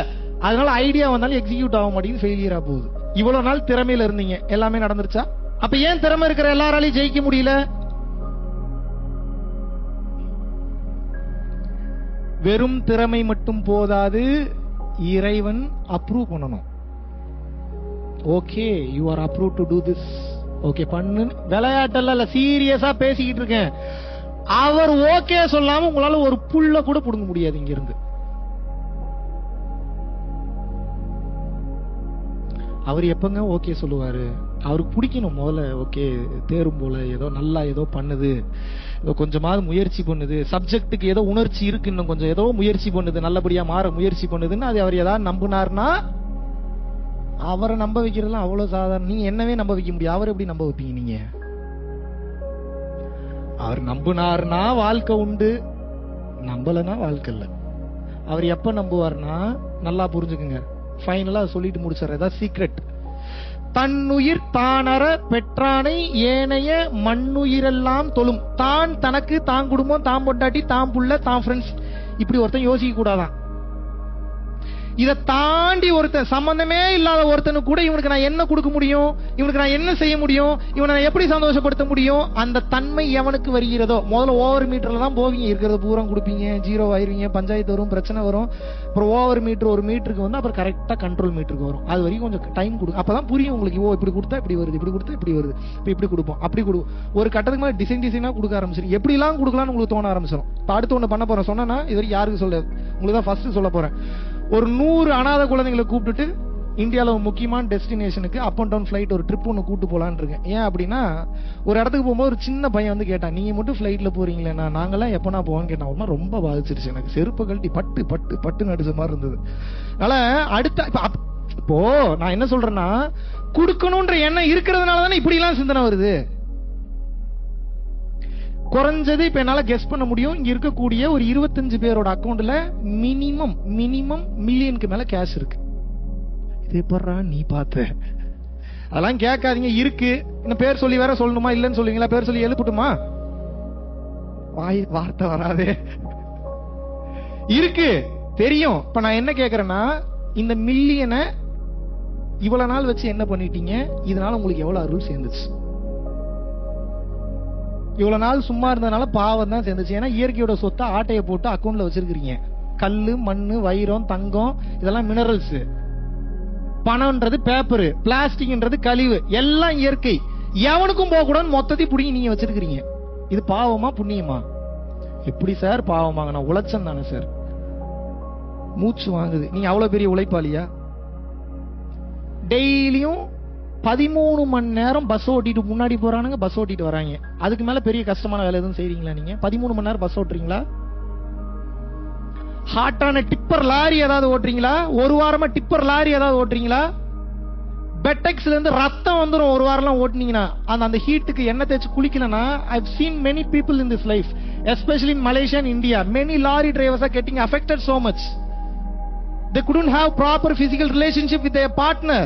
அதனால ஐடியா வந்தாலும் எக்ஸிக்யூட் ஆக மாட்டேங்குது, ஃபெயிலியரா போகுது. இவ்வளவு நாள் திறமையில இருந்தீங்க, எல்லாமே நடந்துருச்சா? அப்ப ஏன் திறமை இருக்கிற எல்லாராலையும் ஜெயிக்க முடியல? வெறும் திறமை மட்டும் போதாது, இறைவன் அப்ரூவ் பண்ணணும். Okay, you are approve to to this. Okay பண்ணு. விளையாட்டல்ல, இல்ல சீரியஸா பேசிக்கிட்டு இருக்கேன். அவர் ஓகே சொல்லாம உங்களால ஒரு புல்ல கூட புடுங்க முடியாது இங்க இருந்து. அவர் எப்பங்க ஓகே சொல்லுவாரு? அவருக்கு பிடிக்கணும் முதல்ல. ஓகே தேரும் போல ஏதோ நல்லா ஏதோ பண்ணுது, ஏதோ கொஞ்சமாவது முயற்சி பண்ணுது, சப்ஜெக்டுக்கு ஏதோ உணர்ச்சி இருக்கு, இன்னும் கொஞ்சம் ஏதோ முயற்சி பண்ணுது, நல்லபடியா மாற முயற்சி பண்ணுதுன்னு அது அவர் ஏதாவது நம்பினார்னா, அவரை நம்ப வைக்கிறதுலாம் அவ்வளவு சாதாரண. நீங்க என்னவே நம்ப வைக்க முடியும், அவர் எப்படி நம்ப வைப்பீங்க நீங்க? அவர் நம்பினார்னா வாழ்க்கை உண்டு, நம்பலனா வாழ்க்கை இல்ல. அவர் எப்ப நம்புவார்னா, நல்லா புரிஞ்சுக்குங்க, ஃபைனலா சொல்லிட்டு முடிச்சார். ஏதாவது சீக்ரெட். தன்னுயிர் தானற பெற்றானை ஏனைய மண்ணுயிரெல்லாம் தொழும். தான் தனக்கு, தான் குடும்பம், தான் பொண்டாட்டி, தான் புள்ள, தான் ஃப்ரெண்ட்ஸ், இப்படி ஒருத்தன் யோசிக்க கூடாதான். இதை தாண்டி ஒருத்தன், சம்பந்தமே இல்லாத ஒருத்தனுக்கு கூட இவனுக்கு நான் என்ன கொடுக்க முடியும், இவனுக்கு நான் என்ன செய்ய முடியும், இவனை நான் எப்படி சந்தோஷப்படுத்த முடியும், அந்த தன்மை எவனுக்கு வருகிறதோ. முதல்ல ஓவர் மீட்டர்ல தான் போவீங்க, இருக்கிறது பூரா கொடுப்பீங்க, ஜீரோ ஆயிருவீங்க, பஞ்சாயத்து வரும், பிரச்சனை வரும். அப்புறம் ஓவர் மீட்டர், ஒரு மீட்டருக்கு வந்து அப்புறம் கரெக்டா கண்ட்ரோல் மீட்டருக்கு வரும். அது வரைக்கும் கொஞ்சம் டைம் கொடுக்கும். அப்பதான் புரியும் உங்களுக்கு, ஓ இப்படி கொடுத்தா இப்படி வருது, இப்படி கொடுத்தா இப்படி வருது, இப்படி கொடுப்போம், அப்படி கொடுப்போம். ஒரு கட்டத்துக்கு மேலே டிசைனா கொடுக்க ஆரம்பிச்சிடும். எப்படிலாம் கொடுக்கலாம்னு உங்களுக்கு தோண ஆரம்பிச்சிடும். இப்போ அடுத்து ஒன்று பண்ண போறேன், சொன்னா இது வரைக்கும் யாருக்கு சொல்ல, உங்களுக்கு தான் ஃபர்ஸ்ட் சொல்ல போறேன். ஒரு 100 அனாதை குழந்தைங்களை கூப்பிட்டுட்டு இந்தியாவில் ஒரு முக்கியமான டெஸ்டினேஷனுக்கு அப் அண்ட் டவுன் ஃபிளைட் ஒரு ட்ரிப் ஒன்று கூட்டு போலான்னு இருக்கேன். ஏன் அப்படின்னா, ஒரு இடத்துக்கு போகும்போது ஒரு சின்ன பையன் வந்து கேட்டான், நீங்க மட்டும் ஃபிளைட்ல போறீங்களேண்ணா, நாங்கெல்லாம் எப்பனா போவோன்னு கேட்டான். ஒரு மாதிரி ரொம்ப பாதிச்சிருச்சு எனக்கு. செருப்பு கழட்டி பட்டு பட்டு பட்டு நடிச்ச மாதிரி இருந்தது. அதனால அடுத்த இப்போ நான் என்ன சொல்றேன்னா, கொடுக்கணும்ன்ற எண்ணம் இருக்கிறதுனால தானே இப்படி எல்லாம் சிந்தனை வருது. குறைஞ்சது இப்ப என்னால கெஸ் பண்ண முடியும், இங்க இருக்கக்கூடிய ஒரு 25 பேரோட அக்கௌண்ட்ல மினிமம் மில்லியனுக்கு மேல கேஷ் இருக்கு. இதே பண்றா நீ பார்த்த, அதெல்லாம் கேட்காதீங்க. இருக்கு. இன்னும் பேர் சொல்லி வேற சொல்லணுமா, இல்லன்னு சொல்லுவீங்களா? பேர் சொல்லி எழுப்பட்டுமா? வார்த்தை வராதே. இருக்கு, தெரியும். இப்ப நான் என்ன கேக்குறேன்னா, இந்த மில்லியனை இவ்வளவு நாள் வச்சு என்ன பண்ணிட்டீங்க, இதனால உங்களுக்கு எவ்வளவு அருள் சேர்ந்துச்சு? இவ்வளவு நாள் சும்மா இருந்ததுனால பாவம் தான் சேர்ந்துச்சு. ஏன்னா இயற்கையோட சொத்தை ஆட்டையை போட்டு அக்கௌண்ட்ல வச்சிருக்கீங்க. கல்லு, மண்ணு, வைரம், தங்கம், இதெல்லாம் மினரல்ஸ். பணம்ன்றது பேப்பர், பிளாஸ்டிக்ன்றது கழிவு, எல்லாம் இயற்கை. எவனுக்கும் போக கூடாது மொத்தத்தை புடிங்கி நீங்க வச்சிருக்கீங்க. இது பாவமா புண்ணியமா? எப்படி சார் பாவமாங்க? நான் உழைச்சம் தானே சார். மூச்சு வாங்குது. நீங்க அவ்வளவு பெரிய உழைப்பாளியா? டெய்லியும் 13 மணி நேரம் பஸ் ஓட்டிட்டு முன்னாடி போறானுங்க, பஸ் ஓட்டிட்டு வராங்க. அதுக்கு மேல பெரிய கஷ்டமான வேலை எதுவும் செய்றீங்களா நீங்க? 13 மணி நேரம் பஸ் ஓட்டுறீங்களா? ஹாட்டான டிப்பர் லாரி ஏதாவது ஓட்டுறீங்களா? ஒரு வாரமா டிப்பர் லாரி ஏதாவது ஓட்டுறீங்களா? பெட்டெக்ஸ்ல இருந்து ரத்தம் வந்துரும் ஒரு வாரம் ஓட்டுனீங்கன்னா. அந்த ஹீட்டுக்கு எண்ணெய் தேய்ச்சி குளிக்கலனா, I've seen many people in this life, especially in Malaysia and India. Many lorry drivers are getting affected so much. They couldn't have proper physical relationship with their partner.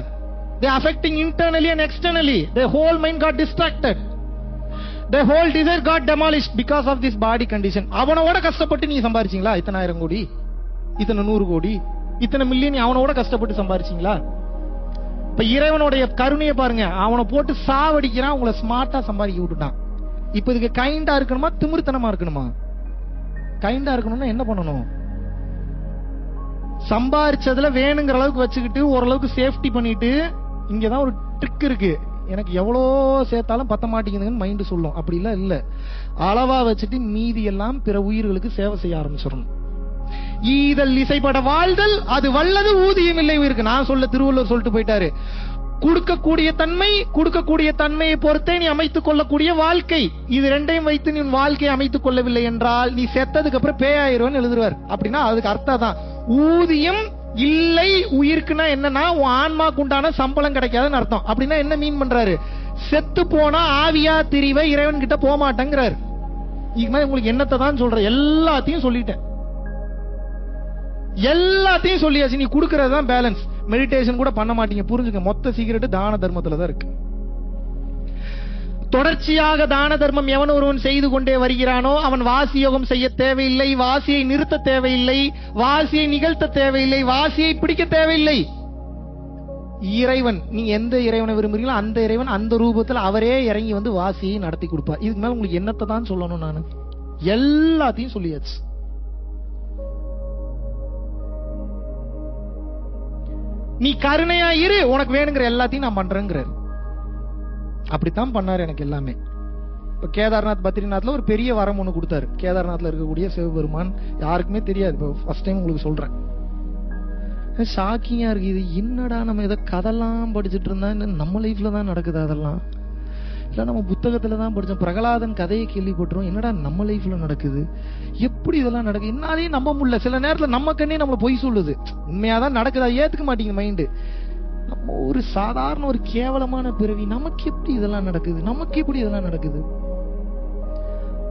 They are affecting internally and externally. Their whole mind got distracted. Their whole desire got demolished because of this body condition. அவனோட கஷ்டப்பட்டு நீங்க சம்பாரிச்சீங்களா? இத்தனை 1000 கோடி, இத்தனை 100 கோடி, இத்தனை million அவனோட கஷ்டப்பட்டு சம்பாரிச்சீங்களா? இப்ப இறைவனுடைய கருணையை பாருங்க. அவனை போட்டு சாவடிக்கிறான், உங்களை ஸ்மார்ட்டா சம்பாதிக்க விட்டுட்டான். இப்ப இதுக்கு கைண்டா இருக்கணுமா, திமிர்த்தனமா இருக்கணுமா? கைண்டா இருக்கணும்னா என்ன பண்ணணும்? சம்பாரிச்சதுல வேணுங்கிற அளவுக்கு வச்சுக்கிட்டு ஓரளவுக்கு சேஃப்டி பண்ணிட்டு, இங்கதான் ஒரு ட்ரிக் இருக்கு. எனக்கு எவ்வளோ சேர்த்தாலும் பத்த மாட்டேங்குதுன்னு மைண்ட் சொல்லும். அப்படி இல்ல, அளவா வச்சுட்டு மீதி எல்லாம் பிற உயிர்களுக்கு சேவை செய்ய ஆரம்பிச்சிடணும். ஈதல் இசைப்பட வாழ்தல் அது வல்லது ஊதியம் இல்லை உயிருக்கு. நான் சொல்ல திருவள்ளுவர் சொல்லிட்டு போயிட்டாரு. கொடுக்கக்கூடிய தன்மையை பொறுத்தே நீ அமைத்துக் கொள்ளக்கூடிய வாழ்க்கை. இது ரெண்டையும் வைத்து நீ வாழ்க்கையை அமைத்துக் கொள்ளவில்லை என்றால் நீ செத்ததுக்கு அப்புறம் பேயாயிருவன்னு எழுதுவார். அப்படின்னா அதுக்கு அர்த்தம் தான். ஊதியம் இல்லை உயிருக்குன்னா என்னன்னா, உன் ஆன்மாக்கு உண்டான சம்பளம் கிடைக்காதுன்னு அர்த்தம். அப்படின்னா என்ன மீன் பண்றாரு? செத்து போனா ஆவியா திரிவை இறைவன் கிட்ட போக மாட்டேங்கிறாரு. இதுக்கு மேல உங்களுக்கு என்னத்தை தான் சொல்ற? எல்லாத்தையும் சொல்லிட்டேன், எல்லாத்தையும் சொல்லியாச்சு. நீ கொடுக்கறது தான் பேலன்ஸ். மெடிடேஷன் கூட பண்ண மாட்டீங்க, புரிஞ்சுக்க. மொத்த சீக்கிரட்டு தான தர்மத்துல தான் இருக்கு. தொடர்ச்சியாக தான தர்மம் எவன் ஒருவன் செய்து கொண்டே வருகிறானோ அவன் வாசி யோகம் செய்ய தேவையில்லை, வாசியை நிறுத்த தேவையில்லை, வாசியை நிகழ்த்த தேவையில்லை, வாசியை பிடிக்க தேவையில்லை. இறைவன், நீங்க எந்த இறைவனை விரும்புறீங்களோ அந்த இறைவன் அந்த ரூபத்தில் அவரே இறங்கி வந்து வாசியை நடத்தி கொடுப்பார். இதுக்கு மேல உங்களுக்கு என்னத்தை தான் சொல்லணும்? நான் எல்லாத்தையும் சொல்லியாச்சு. நீ கருணையா இரு, உனக்கு வேணுங்கிற எல்லாத்தையும் நான் பண்றேங்கிறார். அப்படித்தான் பண்ணாரு எனக்கு எல்லாமே. இப்ப கேதார்நாத் பத்ரிநாத்ல ஒரு பெரிய வரம் ஒண்ணு கொடுத்தாரு. கேதார்நாத்ல இருக்கக்கூடிய சிவபெருமான் யாருக்குமே தெரியாது. இப்போ ஃபர்ஸ்ட் டைம் உங்களுக்கு சொல்றேன். ஷாக்கிங்கா இருக்கு. இது என்னடா, நம்ம இதை கதெல்லாம் படிச்சுட்டு இருந்தா நம்ம லைஃப்ல தான் நடக்குது. அதெல்லாம் இல்ல நம்ம புத்தகத்துல தான் படிச்சோம். பிரகலாதன் கதையை கேள்விப்பட்டுரும். என்னடா நம்ம லைஃப்ல நடக்குது? எப்படி இதெல்லாம் நடக்குது? என்னாலையும் நம்ப முடியல. சில நேரத்துல நம்ம கண்ணே நம்மள பொய் சொல்லுது. உண்மையாதான் நடக்குதா ஏத்துக்க மாட்டீங்க மைண்டு. நம்ம ஒரு சாதாரண ஒரு கேவலமான பிறவி, நமக்கு எப்படி இதெல்லாம் நடக்குது?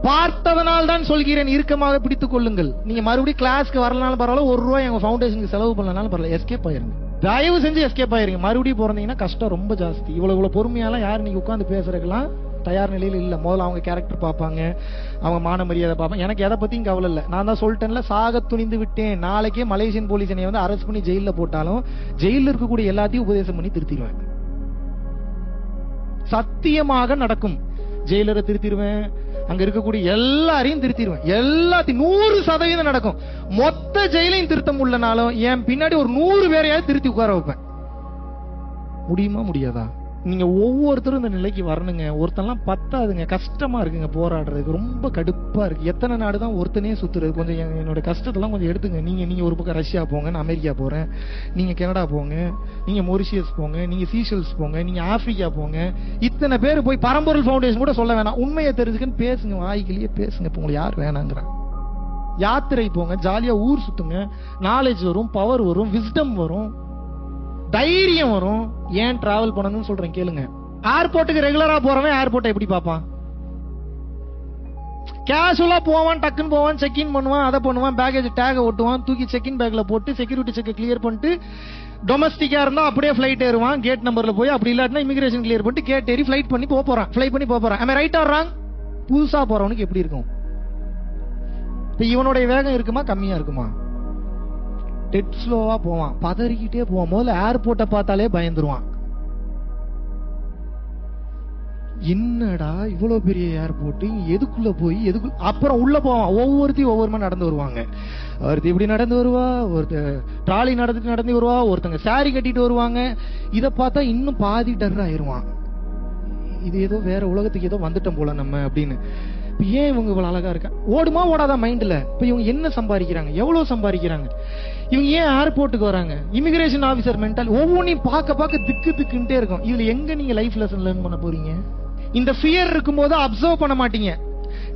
பார்த்ததனால் தான் சொல்கிறேன், இறுக்கமாக பிடித்துக் கொள்ளுங்கள். நீங்க மறுபடியும் கிளாஸ்க்கு வரலனாலும் பரவாயில்ல, ₹1 எங்க ஃபவுண்டேஷனுக்கு செலவு பண்ணலனாலும் பரவாயில்ல, எஸ்கேப் ஆயிருங்க. தயவு செஞ்சு எஸ்கேப் ஆயிருங்க. மறுபடியும் பிறந்தீங்கன்னா கஷ்டம் ரொம்ப ஜாஸ்தி. இவ்வளவு பொறுமையாலாம் யாரும் நீங்க உட்காந்து பேசுறதுக்கெல்லாம் தயார் நிலையில் இல்ல. முதல்ல அவங்க கேரக்டர் பார்ப்பாங்க, அவங்க மான மரியாதை பார்ப்பாங்க. எனக்கு எதை பத்தியும் கவலை இல்லை. நான் தான் சொல்லிட்டேன்ல, சாக துணிந்து விட்டேன். நாளைக்கே மலேசியன் போலீஸ் என்னை வந்து அரெஸ்ட் பண்ணி ஜெயில போட்டாலும் ஜெயில இருக்கக்கூடிய எல்லாத்தையும் உபதேசம் பண்ணி திருத்திடுவேன். சத்தியமாக நடக்கும். ஜெயிலரை திருத்திடுவேன், அங்க இருக்கக்கூடிய எல்லாரையும் திருத்திடுவேன். எல்லாத்தையும் 100% நடக்கும். மொத்த ஜெயிலையும் திருத்த முடியலனாலும் என் பின்னாடி ஒரு 100 பேரையாவது திருத்தி உட்கார வைப்பேன். முடியுமா முடியாதா? நீங்க ஒவ்வொருத்தரும் இந்த நிலைக்கு வரணுங்க. ஒருத்தெல்லாம் பத்தாதுங்க, கஷ்டமா இருக்குங்க போராடுறதுக்கு, ரொம்ப கடுப்பா இருக்கு. எத்தனை நாடு தான் ஒருத்தனே சுத்துறது? கொஞ்சம் என்னோட கஷ்டத்தெல்லாம் கொஞ்சம் எடுத்துங்க. நீங்க ஒரு பக்கம் ரஷ்யா போங்க, நான் அமெரிக்கா போறேன், நீங்க கனடா போங்க, நீங்க மொரிஷியஸ் போங்க, நீங்க சீஷல்ஸ் போங்க, நீங்க ஆப்பிரிக்கா போங்க. இத்தனை பேர் போய் பரம்பொருள் ஃபவுண்டேஷன் கூட சொல்ல வேணாம், உண்மையை தெரிஞ்சுக்கன்னு பேசுங்க, வாய்க்கிலேயே பேசுங்க. இப்ப உங்களுக்கு யார் வேணாங்கிறான்? யாத்திரை போங்க, ஜாலியா ஊர் சுத்துங்க, நாலேஜ் வரும், பவர் வரும், விஸ்டம் வரும், தைரியம் வரும். ஏன் டிராவல் பண்ணணும்னு சொல்றேன் கேளுங்க. ஏர்போர்ட்டுக்கு ரெகுலரா போறவன் ஏர்போர்ட்டை எப்படி பார்ப்பான்? கேஷுவலா போவான், டக்குன்னு போவான், செக் இன் பண்ணுவான், அதை பண்ணுவான், பேக்கேஜ் டேக ஒட்டுவான், தூக்கி செக் இன் பேக்ல போட்டு செக்யூரிட்டி செக் கிளியர் பண்ணிட்டு, டொமஸ்டிக்கா இருந்தா அப்படியே ஃபிளைட் ஏறுவான், கேட் நம்பர்ல போய், அப்படி இல்லாட்டினா இமிகிரேஷன் கிளியர் பண்ணிட்டு கேட் ஏறி ஃபிளைட் பண்ணி போறான். am I right or wrong? புதுசா போறவனுக்கு எப்படி இருக்கும்? இப்ப இவனுடைய வேகம் இருக்குமா கம்மியா இருக்குமா? டெட் ஸ்லோவா போவான், பதறிக்கிட்டே போவான். முதல்ல ஏர்போர்ட்டை பார்த்தாலே பயந்துருவான். என்னடா இவ்வளவு பெரிய ஏர்போர்ட், எதுக்குள்ள போய் அப்புறம் உள்ள போவான். ஒவ்வொருத்தையும் ஒவ்வொரு மாதிரி நடந்து வருவாங்க. ஒருத்தர் இப்படி நடந்து வருவா, ஒருத்தர் ட்ராலி நடந்து வருவா, ஒருத்தங்க சாரி கட்டிட்டு வருவாங்க. இதை பார்த்தா இன்னும் பாதி டர் ஆயிருவான். இது ஏதோ வேற உலகத்துக்கு ஏதோ வந்துட்டோம் போல நம்ம அப்படின்னு. ஏன் இவங்க இவ்வளவு அழகா இருக்கா? ஓடுமா ஓடாதா மைண்ட்ல? இப்ப இவங்க என்ன சம்பாதிக்கிறாங்க, எவ்வளவு சம்பாதிக்கிறாங்க, இவங்க ஏன் ஏர்போர்ட்டுக்கு வராங்க? Immigration officer mental. ஒவ்வொன்றையும் பார்க்க திக்குன்ட்டே இருக்கும். இதுல எங்க நீங்க லைஃப் லெசன் லேர்ன் பண்ண போறீங்க? இந்த ஃபியர் இருக்கும்போது அப்சர்வ் பண்ண மாட்டீங்க.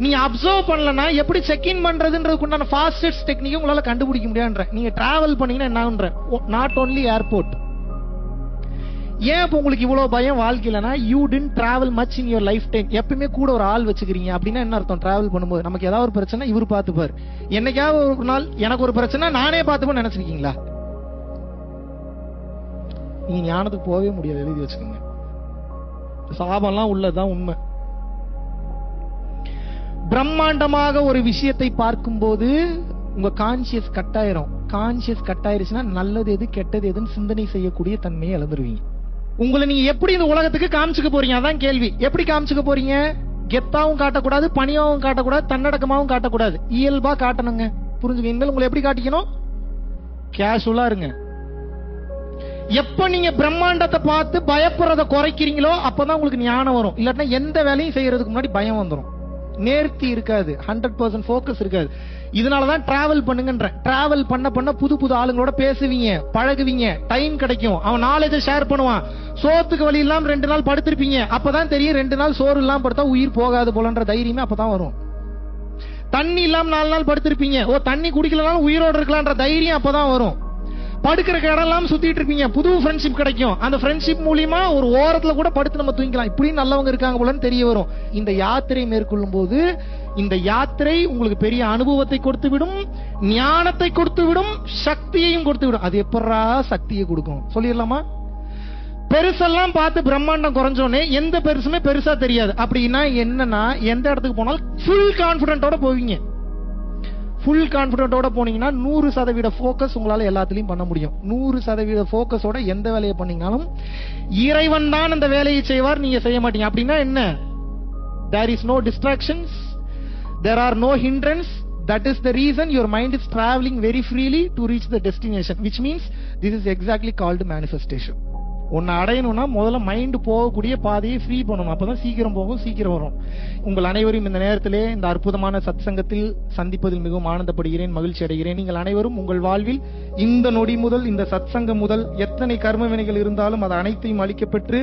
நீங்க அப்சர்வ் பண்ணலன்னா எப்படி செக் இன் பண்றதுன்றதுக்கு உண்டான ஃபாஸ்டஸ்ட் டெக்னிக் உங்களால கண்டுபிடிக்க முடியாதுன்ற. நீங்க டிராவல் பண்ணீங்கன்னா என்ன ஆகுன்ற? Not only airport. ஏன் இப்ப உங்களுக்கு இவ்வளவு பயம் வாழ்க்கையிலனா, you did travel much in your life time. எப்பவுமே கூட ஒரு ஆள் வச்சுக்கிறீங்க அப்படின்னா என்ன அர்த்தம்? டிராவல் பண்ணும்போது நமக்கு ஏதாவது ஒரு பிரச்சனை இவர் பார்த்துப்பாரு. என்னைக்காவது ஒரு நாள் எனக்கு ஒரு பிரச்சனை நானே பார்த்துப்பேன்னு நினைச்சிருக்கீங்களா? நீங்க ஞானத்துக்கு போகவே முடியாது, எழுதி வச்சுக்கோங்க. சாபம்லாம் உள்ளதான் உண்மை. பிரம்மாண்டமாக ஒரு விஷயத்தை பார்க்கும் போது உங்க கான்சியஸ் கட்டாயிரும். கான்சியஸ் கட்டாயிருச்சுன்னா நல்லது எது கெட்டது எதுன்னு சிந்தனை செய்யக்கூடிய தன்மையை இழந்துருவீங்க. உங்களை நீங்க எப்படி இந்த உலகத்துக்கு காமிச்சுக்க போறீங்க? அதான் கேள்வி. எப்படி காமிச்சுக்க போறீங்க? கெத்தாவும் காட்டக்கூடாது, பணியாவும் காட்டக்கூடாது, தன்னடக்கமாவும் காட்டக்கூடாது, இயல்பா காட்டணுங்க. புரிஞ்சுக்க. இனிமேல் உங்களை எப்படி காட்டிக்கணும்? கேஷுவலா இருங்க. எப்ப நீங்க பிரம்மாண்டத்தை பார்த்து பயப்படுறத குறைக்கிறீங்களோ அப்பதான் உங்களுக்கு ஞானம் வரும். இல்லாட்டினா எந்த வேலையும் செய்யறதுக்கு முன்னாடி பயம் வந்துடும். நேர்த்தி இருக்காது, 100% ஃபோக்கஸ் இருக்காது. இதனாலதான் டிராவல் பண்ணுங்கன்ற. டிராவல் பண்ண புது புது ஆளுங்களோட பேசுவீங்க, பழகுவீங்க, டைம் கிடைக்கும். அவன் நாலேஜை ஷேர் பண்ணுவான். சோத்துக்கு வழி இல்லாம 2 நாள் படுத்திருப்பீங்க, அப்பதான் தெரியும் 2 நாள் சோறு இல்லாம படுத்தா உயிர் போகாது போலன்ற தைரியமே அப்பதான் வரும். தண்ணி இல்லாம 4 நாள் படுத்திருப்பீங்க, தண்ணி குடிக்கலனாலும் உயிரோடு இருக்கலாம்ன்ற தைரியம் அப்பதான் வரும். படுக்கிற இடம் எல்லாம் சுத்திட்டு இருப்பீங்க, புது ஃப்ரெண்ட்ஷிப் கிடைக்கும். அந்த ஃப்ரெண்ட்ஷிப் மூலியமா ஒரு ஓரத்துல கூட படுத்து நம்ம தூங்கிக்கலாம், இப்படி நல்லவங்க இருக்காங்க போலன்னு தெரிய வரும். இந்த யாத்திரை மேற்கொள்ளும் போது இந்த யாத்திரை உங்களுக்கு பெரிய அனுபவத்தை கொடுத்து விடும், ஞானத்தை கொடுத்து விடும், சக்தியையும் கொடுத்து விடும். அது எப்படா சக்தியை கொடுக்கும் சொல்லிடலாமா? பெருசெல்லாம் பார்த்து பிரம்மாண்டம் குறைஞ்சோன்னே எந்த பெருசுமே பெருசா தெரியாது. அப்படின்னா என்னன்னா, எந்த இடத்துக்கு போனாலும் ஃபுல் கான்பிடென்ட்டோட போவீங்க. ஃபுல் கான்பிடென்ட்டோட போனீங்கன்னா 100% ஃபோக்கஸ் உங்களால எல்லாத்துலயும் பண்ண முடியும். 100% ஃபோக்கஸோட எந்த வேலையை பண்ணீங்கனாலும் இறைவன் தான் அந்த வேலையை செய்வார், நீங்க செய்ய மாட்டீங்க. அப்படின்னா என்ன? there is no distractions, there are no hindrance. That is the reason your mind is traveling very freely to reach the destination, which means this is exactly called manifestation. ஒன்னு அடையணும்னா முதல்ல மைண்ட் போகக்கூடிய பாதையை ஃப்ரீ பண்ணணும், அப்பதான் சீக்கிரம் போகும், சீக்கிரம் வரும். உங்கள் அனைவரும் இந்த நேரத்திலே இந்த அற்புதமான சத்சங்கத்தில் சந்திப்பதில் மிகவும் ஆனந்தப்படுகிறேன், மகிழ்ச்சி அடைகிறேன். நீங்கள் அனைவரும் உங்கள் வாழ்வில் இந்த நொடி முதல், இந்த சத்சங்கம் முதல் எத்தனை கர்ம வினைகள் இருந்தாலும் அது அனைத்தையும் அளிக்கப்பெற்று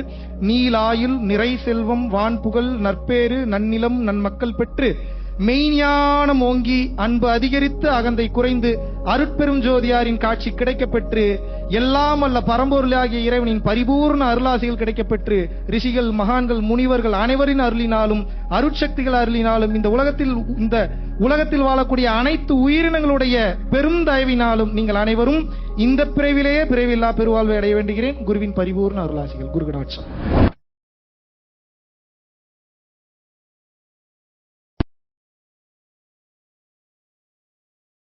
நீலாயுள், நிறை செல்வம், வான் புகழ், நற்பேறு, நன்னிலம், நன்மக்கள் பெற்று மெய்ஞானம் ஓங்கி அன்பு அதிகரித்து அகந்தை குறைந்து அருட்பெரும் ஜோதியாரின் காட்சி கிடைக்கப்பெற்று எல்லாம் அல்ல பரம்பொருளாகிய இறைவனின் பரிபூர்ண அருளாசிகள் கிடைக்கப்பெற்று ரிஷிகள், மகான்கள், முனிவர்கள் அனைவரின் அருளினாலும் அருட்சக்திகள் அருளினாலும் இந்த உலகத்தில் வாழக்கூடிய அனைத்து உயிரினங்களுடைய பெரும் தயவினாலும் நீங்கள் அனைவரும் இந்த பிறவிலேயே பிறவில்லா பெருவாழ்வை அடைய வேண்டுகிறேன். குருவின் பரிபூர்ண அருளாசிகள். குரு கடாட்சம்.